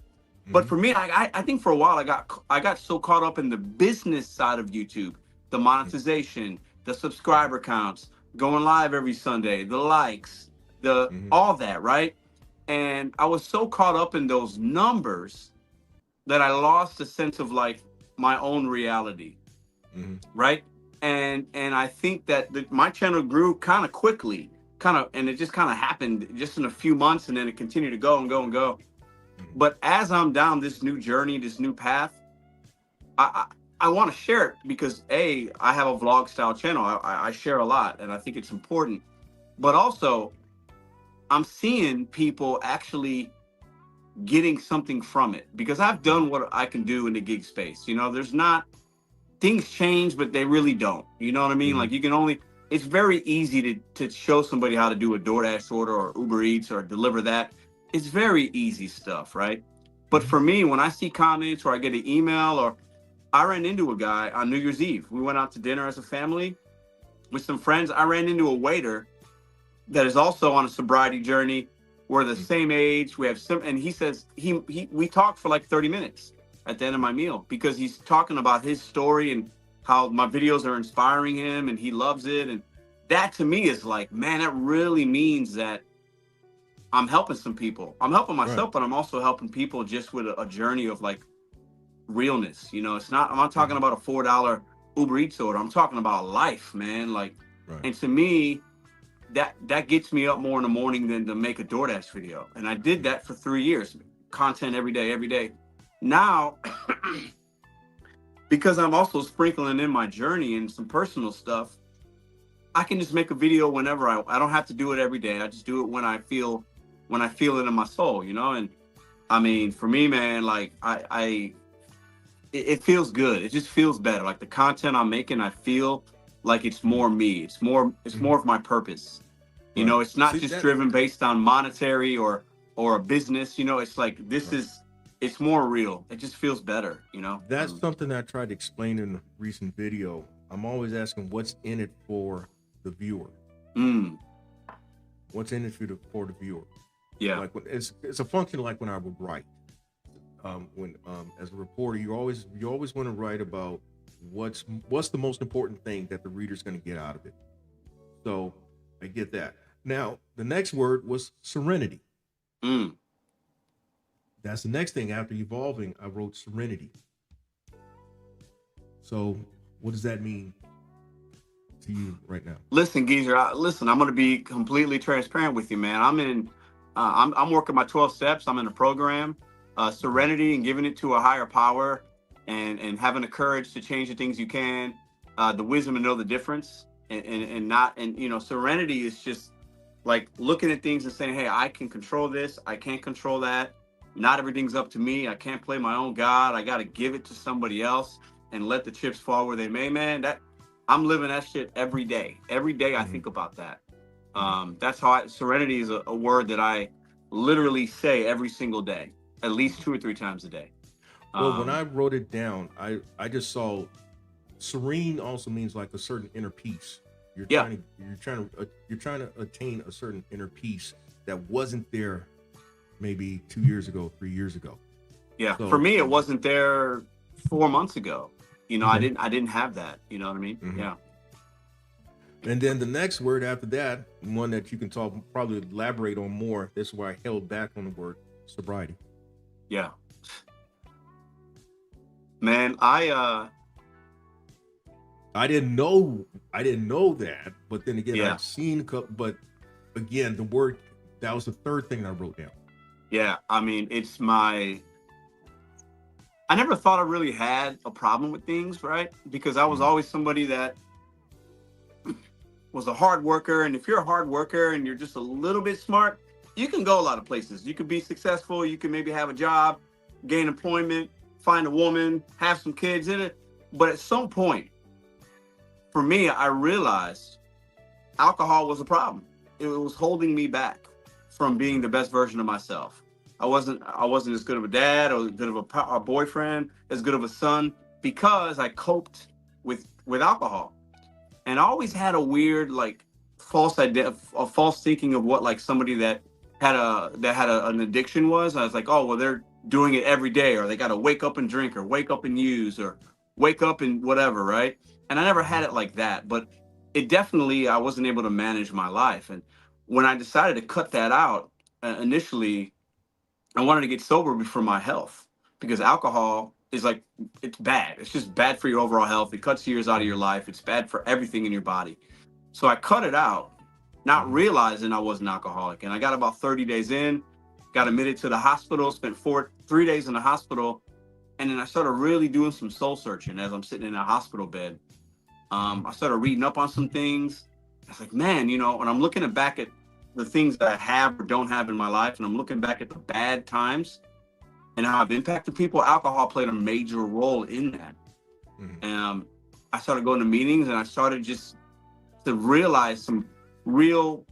But Mm-hmm. for me, I think for a while I got so caught up in the business side of YouTube, the monetization, the subscriber counts, going live every Sunday, the likes, the Mm-hmm. all that, right? And I was so caught up in those numbers that I lost a sense of like my own reality, Mm-hmm. right? And I think that my channel grew kind of quickly, and it just kind of happened just in a few months, and then it continued to go and go and go. Mm-hmm. But as I'm down this new journey, this new path, I want to share it because I have a vlog style channel. I share a lot, and I think it's important. But also, I'm seeing people actually getting something from it, because I've done what I can do in the gig space. There's not things change, but they really don't. You know what I mean? Mm-hmm. Like it's very easy to show somebody how to do a DoorDash order or Uber Eats or deliver that. It's very easy stuff, right? But Mm-hmm. for me, when I see comments or I get an email, or I ran into a guy on New Year's Eve. We went out to dinner as a family with some friends. I ran into a waiter that is also on a sobriety journey. We're the same age. We have and he says we talked for like 30 minutes at the end of my meal, because he's talking about his story and how my videos are inspiring him and he loves it. And that to me is like, man, that really means that I'm helping some people. I'm helping Right. myself, but I'm also helping people just with a journey of like realness. I'm not talking about a $4 Uber Eats order. I'm talking about life, man. Like, Right. and to me, that gets me up more in the morning than to make a DoorDash video. And I did that for 3 years, content every day. Now, because I'm also sprinkling in my journey and some personal stuff, I can just make a video whenever I don't have to do it every day. I just do it when I feel it in my soul, And I mean, for me, man, like it feels good. It just feels better. Like the content I'm making, I feel like it's more me. It's more of my purpose. Right. It's not See, just that- driven based on monetary or a business. It's like it's more real. It just feels better. That's something I tried to explain in a recent video. I'm always asking what's in it for the viewer. What's in it for the viewer? Yeah. Like it's a function like when I would write. When as a reporter, you always want to write about what's the most important thing that the reader's going to get out of it. So I get that. Now the next word was serenity. That's the next thing after evolving. I wrote serenity. So what does that mean to you right now? Listen, Geezer. I'm going to be completely transparent with you, man. I'm working my 12 steps. I'm in a program, serenity, and giving it to a higher power, and having the courage to change the things you can. the wisdom to know the difference, and not, and serenity is just like looking at things and saying, hey, I can control this, I can't control that. Not everything's up to me. I can't play my own God. I got to give it to somebody else and let the chips fall where they may, man. That I'm living that shit every day. Every day I think about that. That's how serenity is a word that I literally say every single day, at least 2 or 3 times a day. Well, when I wrote it down, I just saw serene also means like a certain inner peace. You're Yeah. trying to attain a certain inner peace that wasn't there maybe 2 years ago, 3 years ago. Yeah. So- For me, it wasn't there 4 months ago. I Okay. didn't have that. You know what I mean? Mhm. Yeah. And then the next word after that, one that you can probably elaborate on more. That's why I held back on the word sobriety. Yeah. Man, I didn't know that, but then again, Yeah. I've seen, but again, the word, that was the third thing I wrote down. Yeah, I mean, I never thought I really had a problem with things, right? Because I was always somebody that was a hard worker. And if you're a hard worker and you're just a little bit smart, you can go a lot of places. You could be successful. You can maybe have a job, gain employment, find a woman, have some kids in it. But at some point, for me, I realized alcohol was a problem. It was holding me back from being the best version of myself. I wasn't as good of a dad, or as good of a boyfriend, as good of a son, because I coped with alcohol. And I always had a weird, like, false idea, a false thinking of what, like, somebody that had an addiction was. I was like, oh well, they're doing it every day, or they got to wake up and drink, or wake up and use, or wake up and whatever, right? And I never had it like that, but it definitely, I wasn't able to manage my life. And when I decided to cut that out, initially, I wanted to get sober for my health, because alcohol is like, it's bad. It's just bad for your overall health. It cuts years out of your life. It's bad for everything in your body. So I cut it out, not realizing I was an alcoholic. And I got about 30 days in, got admitted to the hospital, spent 3 days in the hospital. And then I started really doing some soul searching as I'm sitting in a hospital bed. I started reading up on some things. I was like, man, and I'm looking back at the things that I have or don't have in my life, and I'm looking back at the bad times and how I've impacted people. Alcohol played a major role in that. I started going to meetings, and I started just to realize some real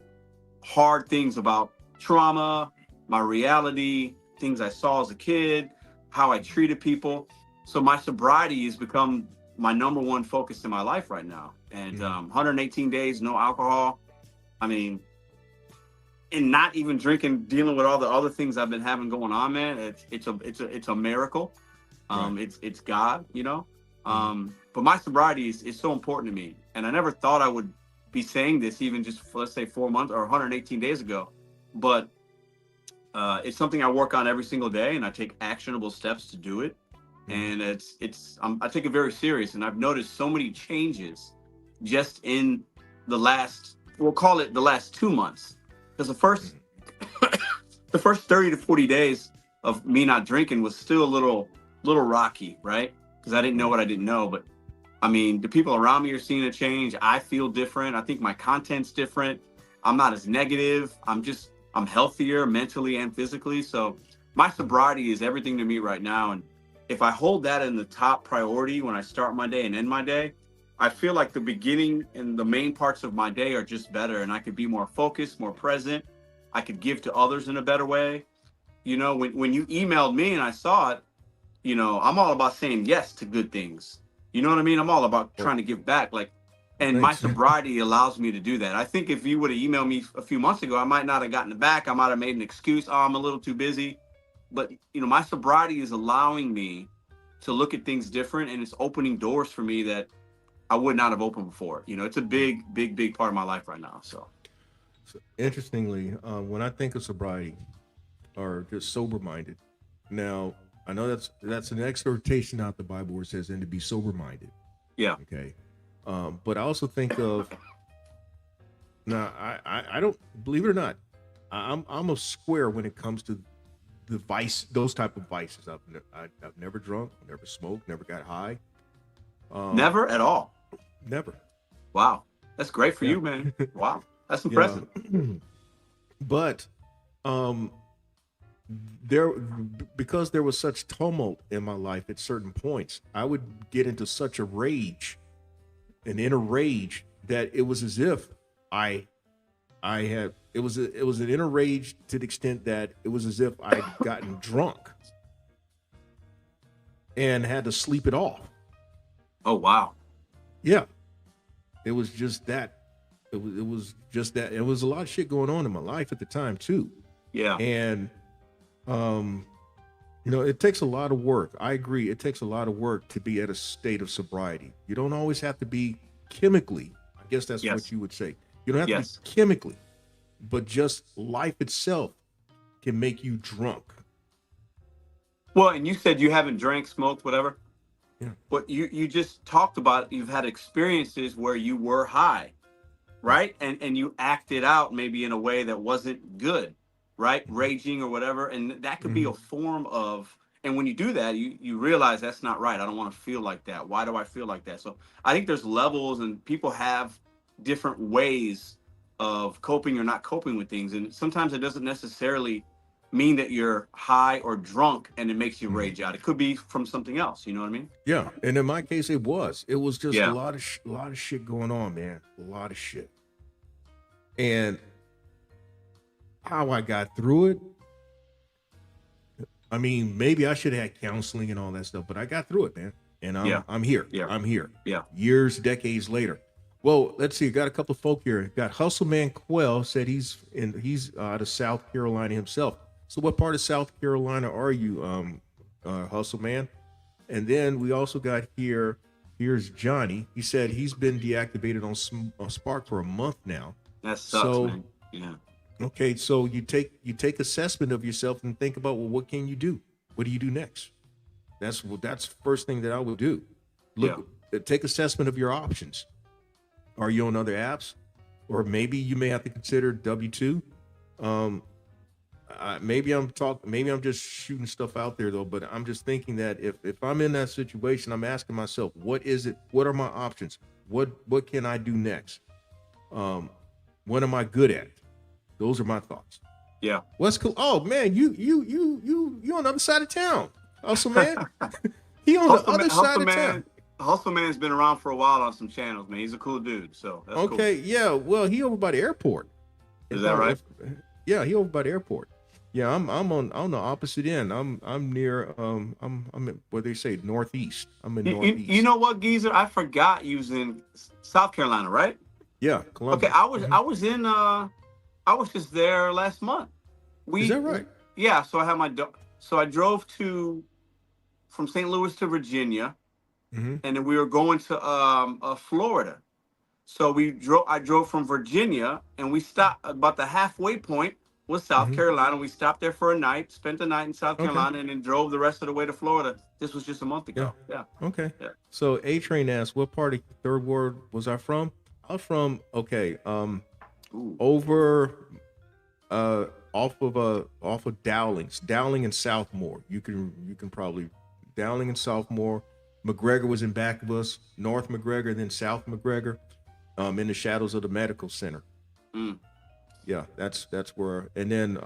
hard things about trauma, my reality, things I saw as a kid, how I treated people. So my sobriety has become my number one focus in my life right now. And 118 days, no alcohol. I mean, and not even drinking, dealing with all the other things I've been having going on, man. It's a miracle. It's God, But my sobriety is so important to me, and I never thought I would be saying this even just let's say 4 months or 118 days ago. But it's something I work on every single day, and I take actionable steps to do it. And I take it very serious, and I've noticed so many changes just in the last, we'll call it the last 2 months. Because the first 30 to 40 days of me not drinking was still a little rocky, right? Because I didn't know what I didn't know. But I mean, the people around me are seeing a change. I feel different. I think my content's different. I'm not as negative. I'm healthier mentally and physically. So my sobriety is everything to me right now. And if I hold that in the top priority when I start my day and end my day, I feel like the beginning and the main parts of my day are just better, and I could be more focused, more present. I could give to others in a better way. When you emailed me and I saw it, I'm all about saying yes to good things. You know what I mean? I'm all about trying to give back. And my sobriety allows me to do that. I think if you would have emailed me a few months ago, I might not have gotten it back. I might have made an excuse. Oh, I'm a little too busy. But, my sobriety is allowing me to look at things different, and it's opening doors for me that I would not have opened before. It's a big, big, big part of my life right now. So Interestingly, when I think of sobriety or just sober-minded, now I know that's an exhortation out the Bible where it says, "and to be sober-minded." yeah, Okay, but I also think of, now I don't, believe it or not, I'm a square when it comes to the vice, those type of vices. I've never drunk, never smoked, never got high. never at all. Never. Wow. That's great for Yeah. you, man. Wow. That's Yeah. impressive. But there, because there was such tumult in my life at certain points, I would get into such a rage, an inner rage, that it was as if I had it was an inner rage to the extent that it was as if I'd gotten drunk and had to sleep it off. Oh, wow. Yeah, it was just that. It was just that. It was a lot of shit going on in my life at the time too, Yeah. and it takes a lot of work. I agree. It takes a lot of work to be at a state of sobriety. You don't always have to be chemically. I guess that's Yes. what you would say. You don't have Yes. to be chemically, but just life itself can make you drunk. Well, and you said you haven't drank, smoked, whatever. Yeah. But you just talked about you've had experiences where you were high, right? And you acted out maybe in a way that wasn't good, right? Raging or whatever. And that could be a form of, and when you do that, you realize that's not right. I don't want to feel like that. Why do I feel like that? So I think there's levels, and people have different ways of coping or not coping with things. And sometimes it doesn't necessarily mean that you're high or drunk and it makes you rage out. It could be from something else. You know what I mean? Yeah, and in my case, it was just Yeah. a lot of shit going on, man. A lot of shit, and how I got through it. I mean, maybe I should have had counseling and all that stuff, but I got through it, man. And I'm here. Yeah. I'm here. Yeah. Years, decades later. Well, let's see. Got a couple of folk here. Got Hustle Man Quell said he's out of South Carolina himself. So what part of South Carolina are you, Hustle Man? And then we also got here's Johnny. He said he's been deactivated on Spark for a month now. That sucks, So- man. Yeah. Okay, so you take assessment of yourself and think about, well, what can you do? What do you do next? That's the first thing that I would do. Look, take assessment of your options. Are you on other apps? Or maybe you may have to consider W-2. Maybe I'm just shooting stuff out there though, but I'm just thinking that if I'm in that situation, I'm asking myself, what is it? What are my options? What can I do next? What am I good at? Those are my thoughts. Yeah. What's cool? Oh man, you on the other side of town. Hustle Man. He on the other side of town. Hustle Man's been around for a while on some channels, man. He's a cool dude. So that's cool. Okay, yeah. Well, he over by the airport. Is that right? Yeah, he over by the airport. Yeah, I'm on the opposite end. I'm near I'm in, what they say, northeast. I'm in northeast. You know what, Geezer? I forgot you was in South Carolina, right? Yeah, Columbus. Okay, I was just there last month. Is that right? Yeah, so I had I drove from St. Louis to Virginia, and then we were going to Florida. So I drove from Virginia, and we stopped about the halfway point was South Carolina. We stopped there for a night, spent the night in South Carolina, and then drove the rest of the way to Florida. This was just a month ago. Yeah. Okay. Yeah. So A-Train asked, what part of Third Ward was I from? I was from over off of Dowling and Southmore. You can probably Dowling and Southmore. McGregor was in back of us, North McGregor, then South McGregor, in the shadows of the medical center. Yeah, that's where. And then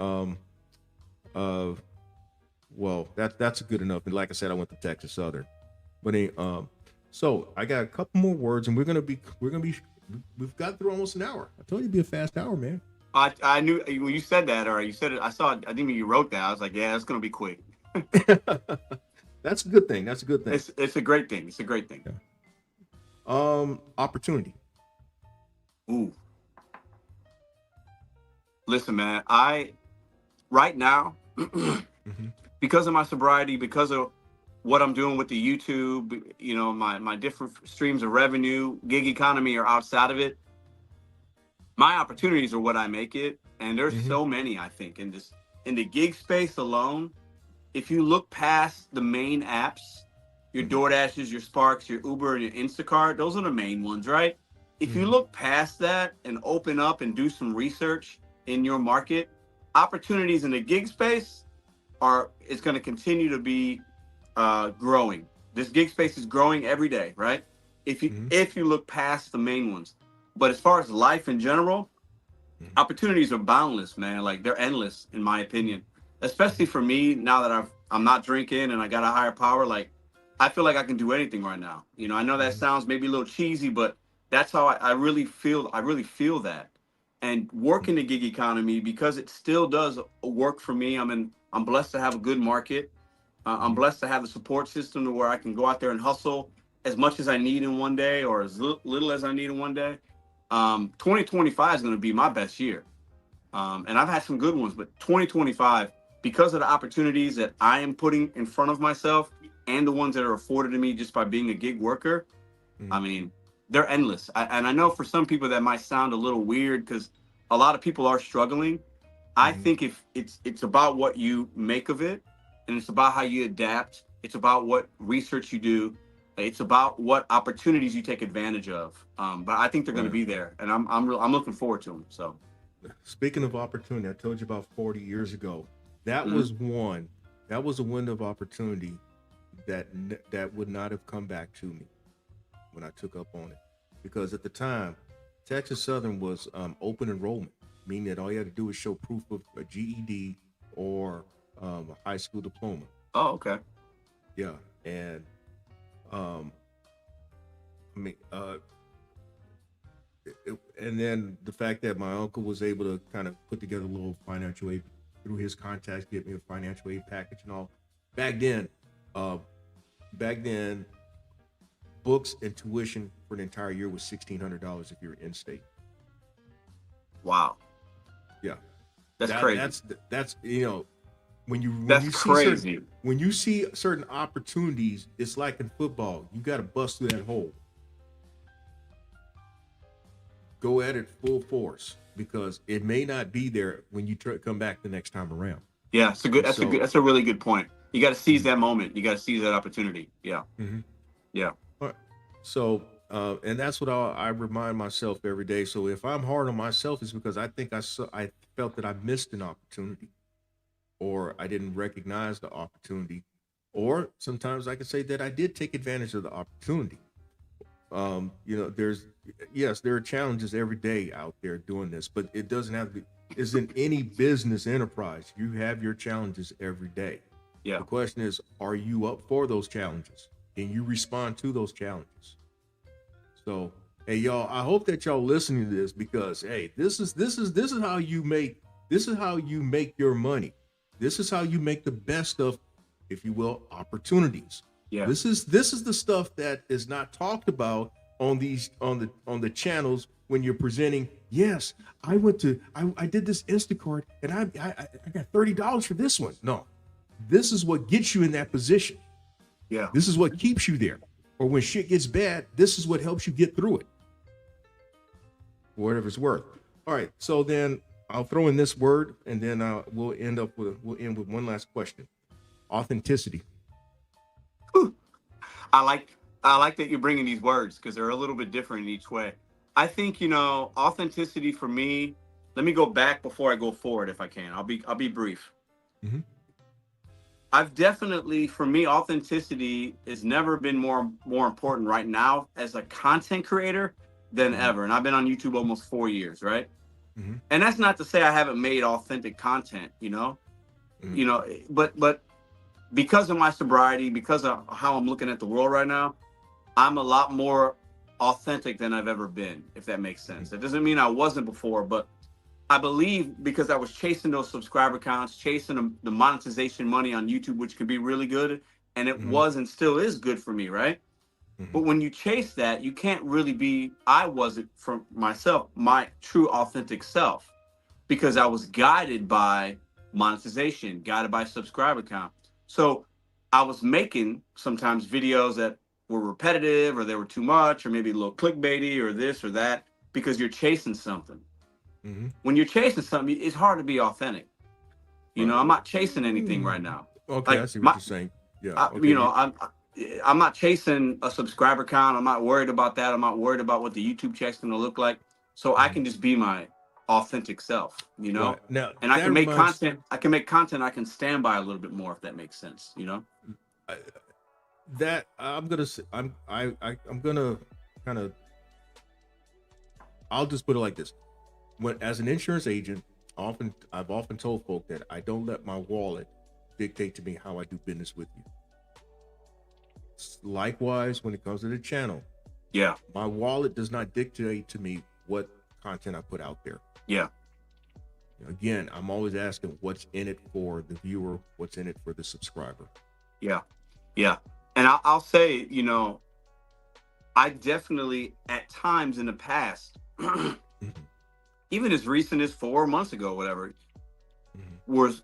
well, that's good enough. And like I said, I went to Texas Southern. But so I got a couple more words, and we've got through almost an hour. I told you it'd be a fast hour, man. I knew when you said that, or you said it. I think you wrote that. I was like, yeah, it's gonna be quick. That's a good thing. That's a good thing. It's a great thing. It's a great thing. Yeah. Opportunity. Ooh. Listen, man, right now, because of my sobriety, because of what I'm doing with the YouTube, my different streams of revenue, gig economy are outside of it. My opportunities are what I make it. And there's so many, I think, in the gig space alone. If you look past the main apps, your DoorDashes, your Sparks, your Uber, and your Instacart, those are the main ones, right? If you look past that and open up and do some research in your market, opportunities in the gig space is going to continue to be growing. This gig space is growing every day, right? if you look past the main ones. But as far as life in general, opportunities are boundless, man. Like they're endless, in my opinion. Especially for me, now that I'm not drinking and I got a higher power. Like I feel like I can do anything right now. You know, I know that sounds maybe a little cheesy, but that's how I really feel. I really feel that. And working the gig economy, because it still does work for me. I'm blessed to have a good market. I'm blessed to have the support system to where I can go out there and hustle as much as I need in one day, or as little as I need in one day. 2025 is going to be my best year. And I've had some good ones, but 2025, because of the opportunities that I am putting in front of myself and the ones that are afforded to me just by being a gig worker, I mean, they're endless. And I know for some people that might sound a little weird because a lot of people are struggling. I think if it's about what you make of it, and it's about how you adapt. It's about what research you do. It's about what opportunities you take advantage of. But I think they're going to be there, and I'm looking forward to them. So, speaking of opportunity, I told you about 40 years ago. That was one. That was a window of opportunity that would not have come back to me when I took up on it, because at the time, Texas Southern was open enrollment, meaning that all you had to do was show proof of a GED or a high school diploma. oh, okay. Yeah, and I mean, and then the fact that my uncle was able to kind of put together a little financial aid through his contacts, get me a financial aid package and all. Back then, books and tuition for an entire year was $1,600 if you're in state. Wow. Yeah, That's crazy. That's when you That's crazy. When you see certain opportunities, it's like in football. You got to bust through that hole. Go at it full force, because it may not be there when you come back the next time around. Yeah, that's a really good point. You got to seize that moment. You got to seize that opportunity. Yeah. Yeah. All right. So, and that's what I remind myself every day. So if I'm hard on myself, it's because I think I felt that I missed an opportunity, or I didn't recognize the opportunity, or sometimes I could say that I did take advantage of the opportunity. There are challenges every day out there doing this, but it doesn't have to be. Is in any business enterprise, you have your challenges every day. Yeah. The question is, are you up for those challenges? Can you respond to those challenges? So, hey, y'all, I hope that y'all listening to this, because hey, this is how you make your money. This is how you make the best of, if you will, opportunities. Yeah. This is the stuff that is not talked about on the channels when you're presenting. Yes, I did this Instacart and I got $30 for this one. No, this is what gets you in that position. Yeah. This is what keeps you there. Or when shit gets bad, this is what helps you get through it. Whatever it's worth. All right. So then I'll throw in this word, and then we'll end with one last question. Authenticity. I like that you're bringing these words, because they're a little bit different in each way. I think, authenticity for me, let me go back before I go forward if I can. I'll be brief. I've definitely, for me, authenticity has never been more important right now as a content creator than ever. And I've been on YouTube almost 4 years, right? And that's not to say I haven't made authentic content, but because of my sobriety, because of how I'm looking at the world right now, I'm a lot more authentic than I've ever been, if that makes sense. That doesn't mean I wasn't before, but I believe because I was chasing those subscriber counts, chasing the monetization money on YouTube, which can be really good, and it was and still is good for me, right? But when you chase that, you can't really I wasn't, for myself, my true authentic self, because I was guided by monetization, guided by subscriber count. So I was making sometimes videos that were repetitive, or they were too much, or maybe a little clickbaity, or this or that, because you're chasing something. When you're chasing something, it's hard to be authentic. I'm not chasing anything right now. Okay, I see what you're saying. Yeah. I'm not chasing a subscriber count. I'm not worried about that. I'm not worried about what the YouTube check's going to look like. So I can just be my authentic self, Right. Now, and I can make content. I can make content I can stand by a little bit more, if that makes sense. That I'm gonna kind of, I'll just put it like this. As an insurance agent, I've often told folk that I don't let my wallet dictate to me how I do business with you. Likewise, when it comes to the channel, Yeah. my wallet does not dictate to me what content I put out there. Yeah. Again, I'm always asking what's in it for the viewer, what's in it for the subscriber. Yeah. Yeah. And I'll say, you know, I definitely at times in the past, even as recent as 4 months ago, whatever, was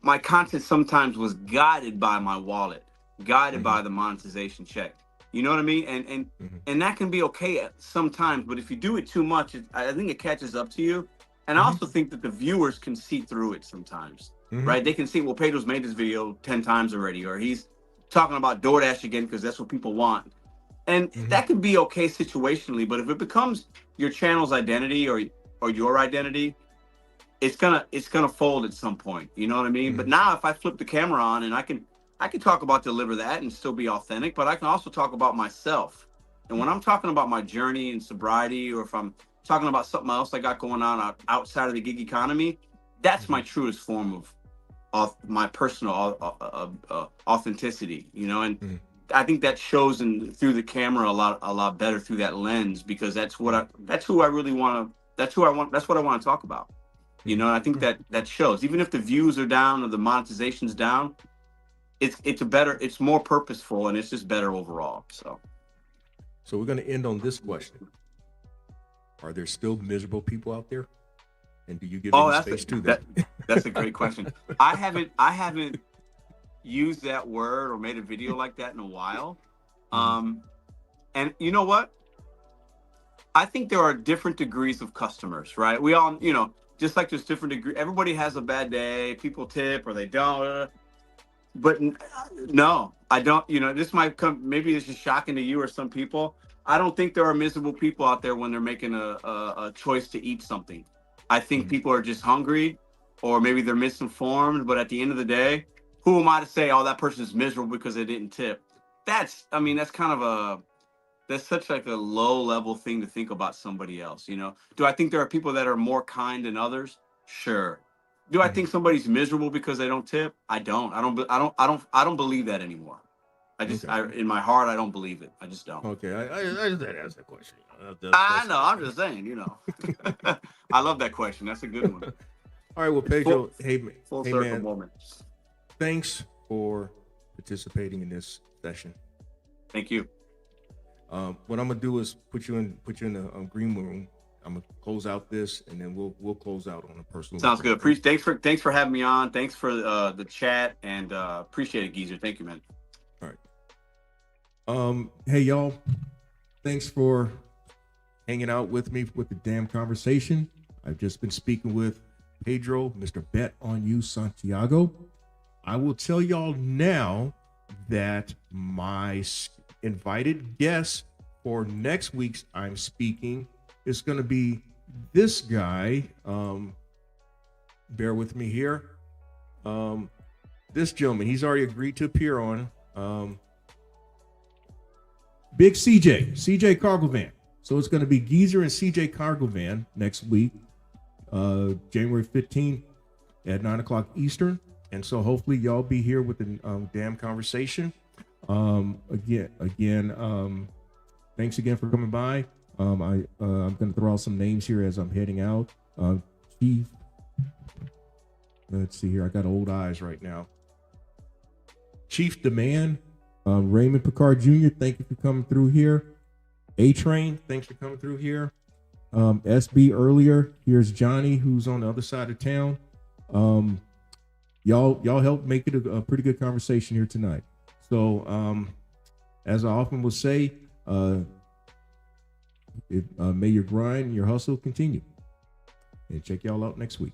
my content sometimes was guided by my wallet, guided by the monetization check. You know what I mean? And that can be okay sometimes, but if you do it too much, I think it catches up to you. And I also think that the viewers can see through it sometimes, right? They can see, well, Pedro's made this video 10 times already, or he's talking about DoorDash again because that's what people want. And that can be okay situationally, but if it becomes your channel's identity or your identity, it's gonna fold at some point. You know what I mean? But now if I flip the camera on and I can talk about Deliver That and still be authentic, but I can also talk about myself. And when I'm talking about my journey in sobriety, or if I'm talking about something else I got going on outside of the gig economy, that's my truest form of my personal authenticity, you know. And I think that shows through the camera a lot better through that lens, because that's what I want to talk about, you know. And I think that shows, even if the views are down or the monetization's down, it's more purposeful and it's just better overall. So we're going to end on this question. Are there still miserable people out there? And do you give any space to that? That's a great question. I haven't used that word or made a video like that in a while. And you know what? I think there are different degrees of customers, right? We all, you know, just like there's different degrees. Everybody has a bad day. People tip or they don't. But no, I don't. You know, this might come, maybe it's just shocking to you or some people. I don't think there are miserable people out there when they're making a choice to eat something. I think people are just hungry, or maybe they're misinformed. But at the end of the day, who am I to say, oh, that person is miserable because they didn't tip? That's such like a low level thing to think about somebody else. You know, do I think there are people that are more kind than others? Sure. Do I think somebody's miserable because they don't tip? I don't. I don't believe that anymore. In my heart, I don't believe it. I just don't. Okay, I just had to ask that question. I know. I'm just saying, you know. I love that question. That's a good one. All right, well, Pedro, Full hey circle man, moment. thanks for participating in this session. Thank you. What I'm gonna do is put you in the green room. I'm gonna close out this, and then we'll close out on a personal. Sounds good. Thanks for having me on. Thanks for the chat, and appreciate it, Geezer. Thank you, man. All right. Hey y'all, thanks for hanging out with me with the damn conversation. I've just been speaking with Pedro, MrBetonYou Santiago. I will tell y'all now that my invited guest for next week's I'm Speaking is going to be this guy. Bear with me here. This gentleman, he's already agreed to appear on Big CJ Cargo Van. So it's going to be Geezer and CJ Cargo Van next week, January 15th at 9:00 Eastern. And so hopefully y'all be here with the damn conversation. Again, thanks again for coming by. I'm going to throw out some names here as I'm heading out. Chief, let's see here. I got old eyes right now. Chief Demand, Raymond Picard Jr., thank you for coming through here. A-Train, thanks for coming through here. SB earlier. Here's Johnny, who's on the other side of town. Y'all helped make it a pretty good conversation here tonight. So, as I often will say, may your grind and your hustle continue. And check y'all out next week.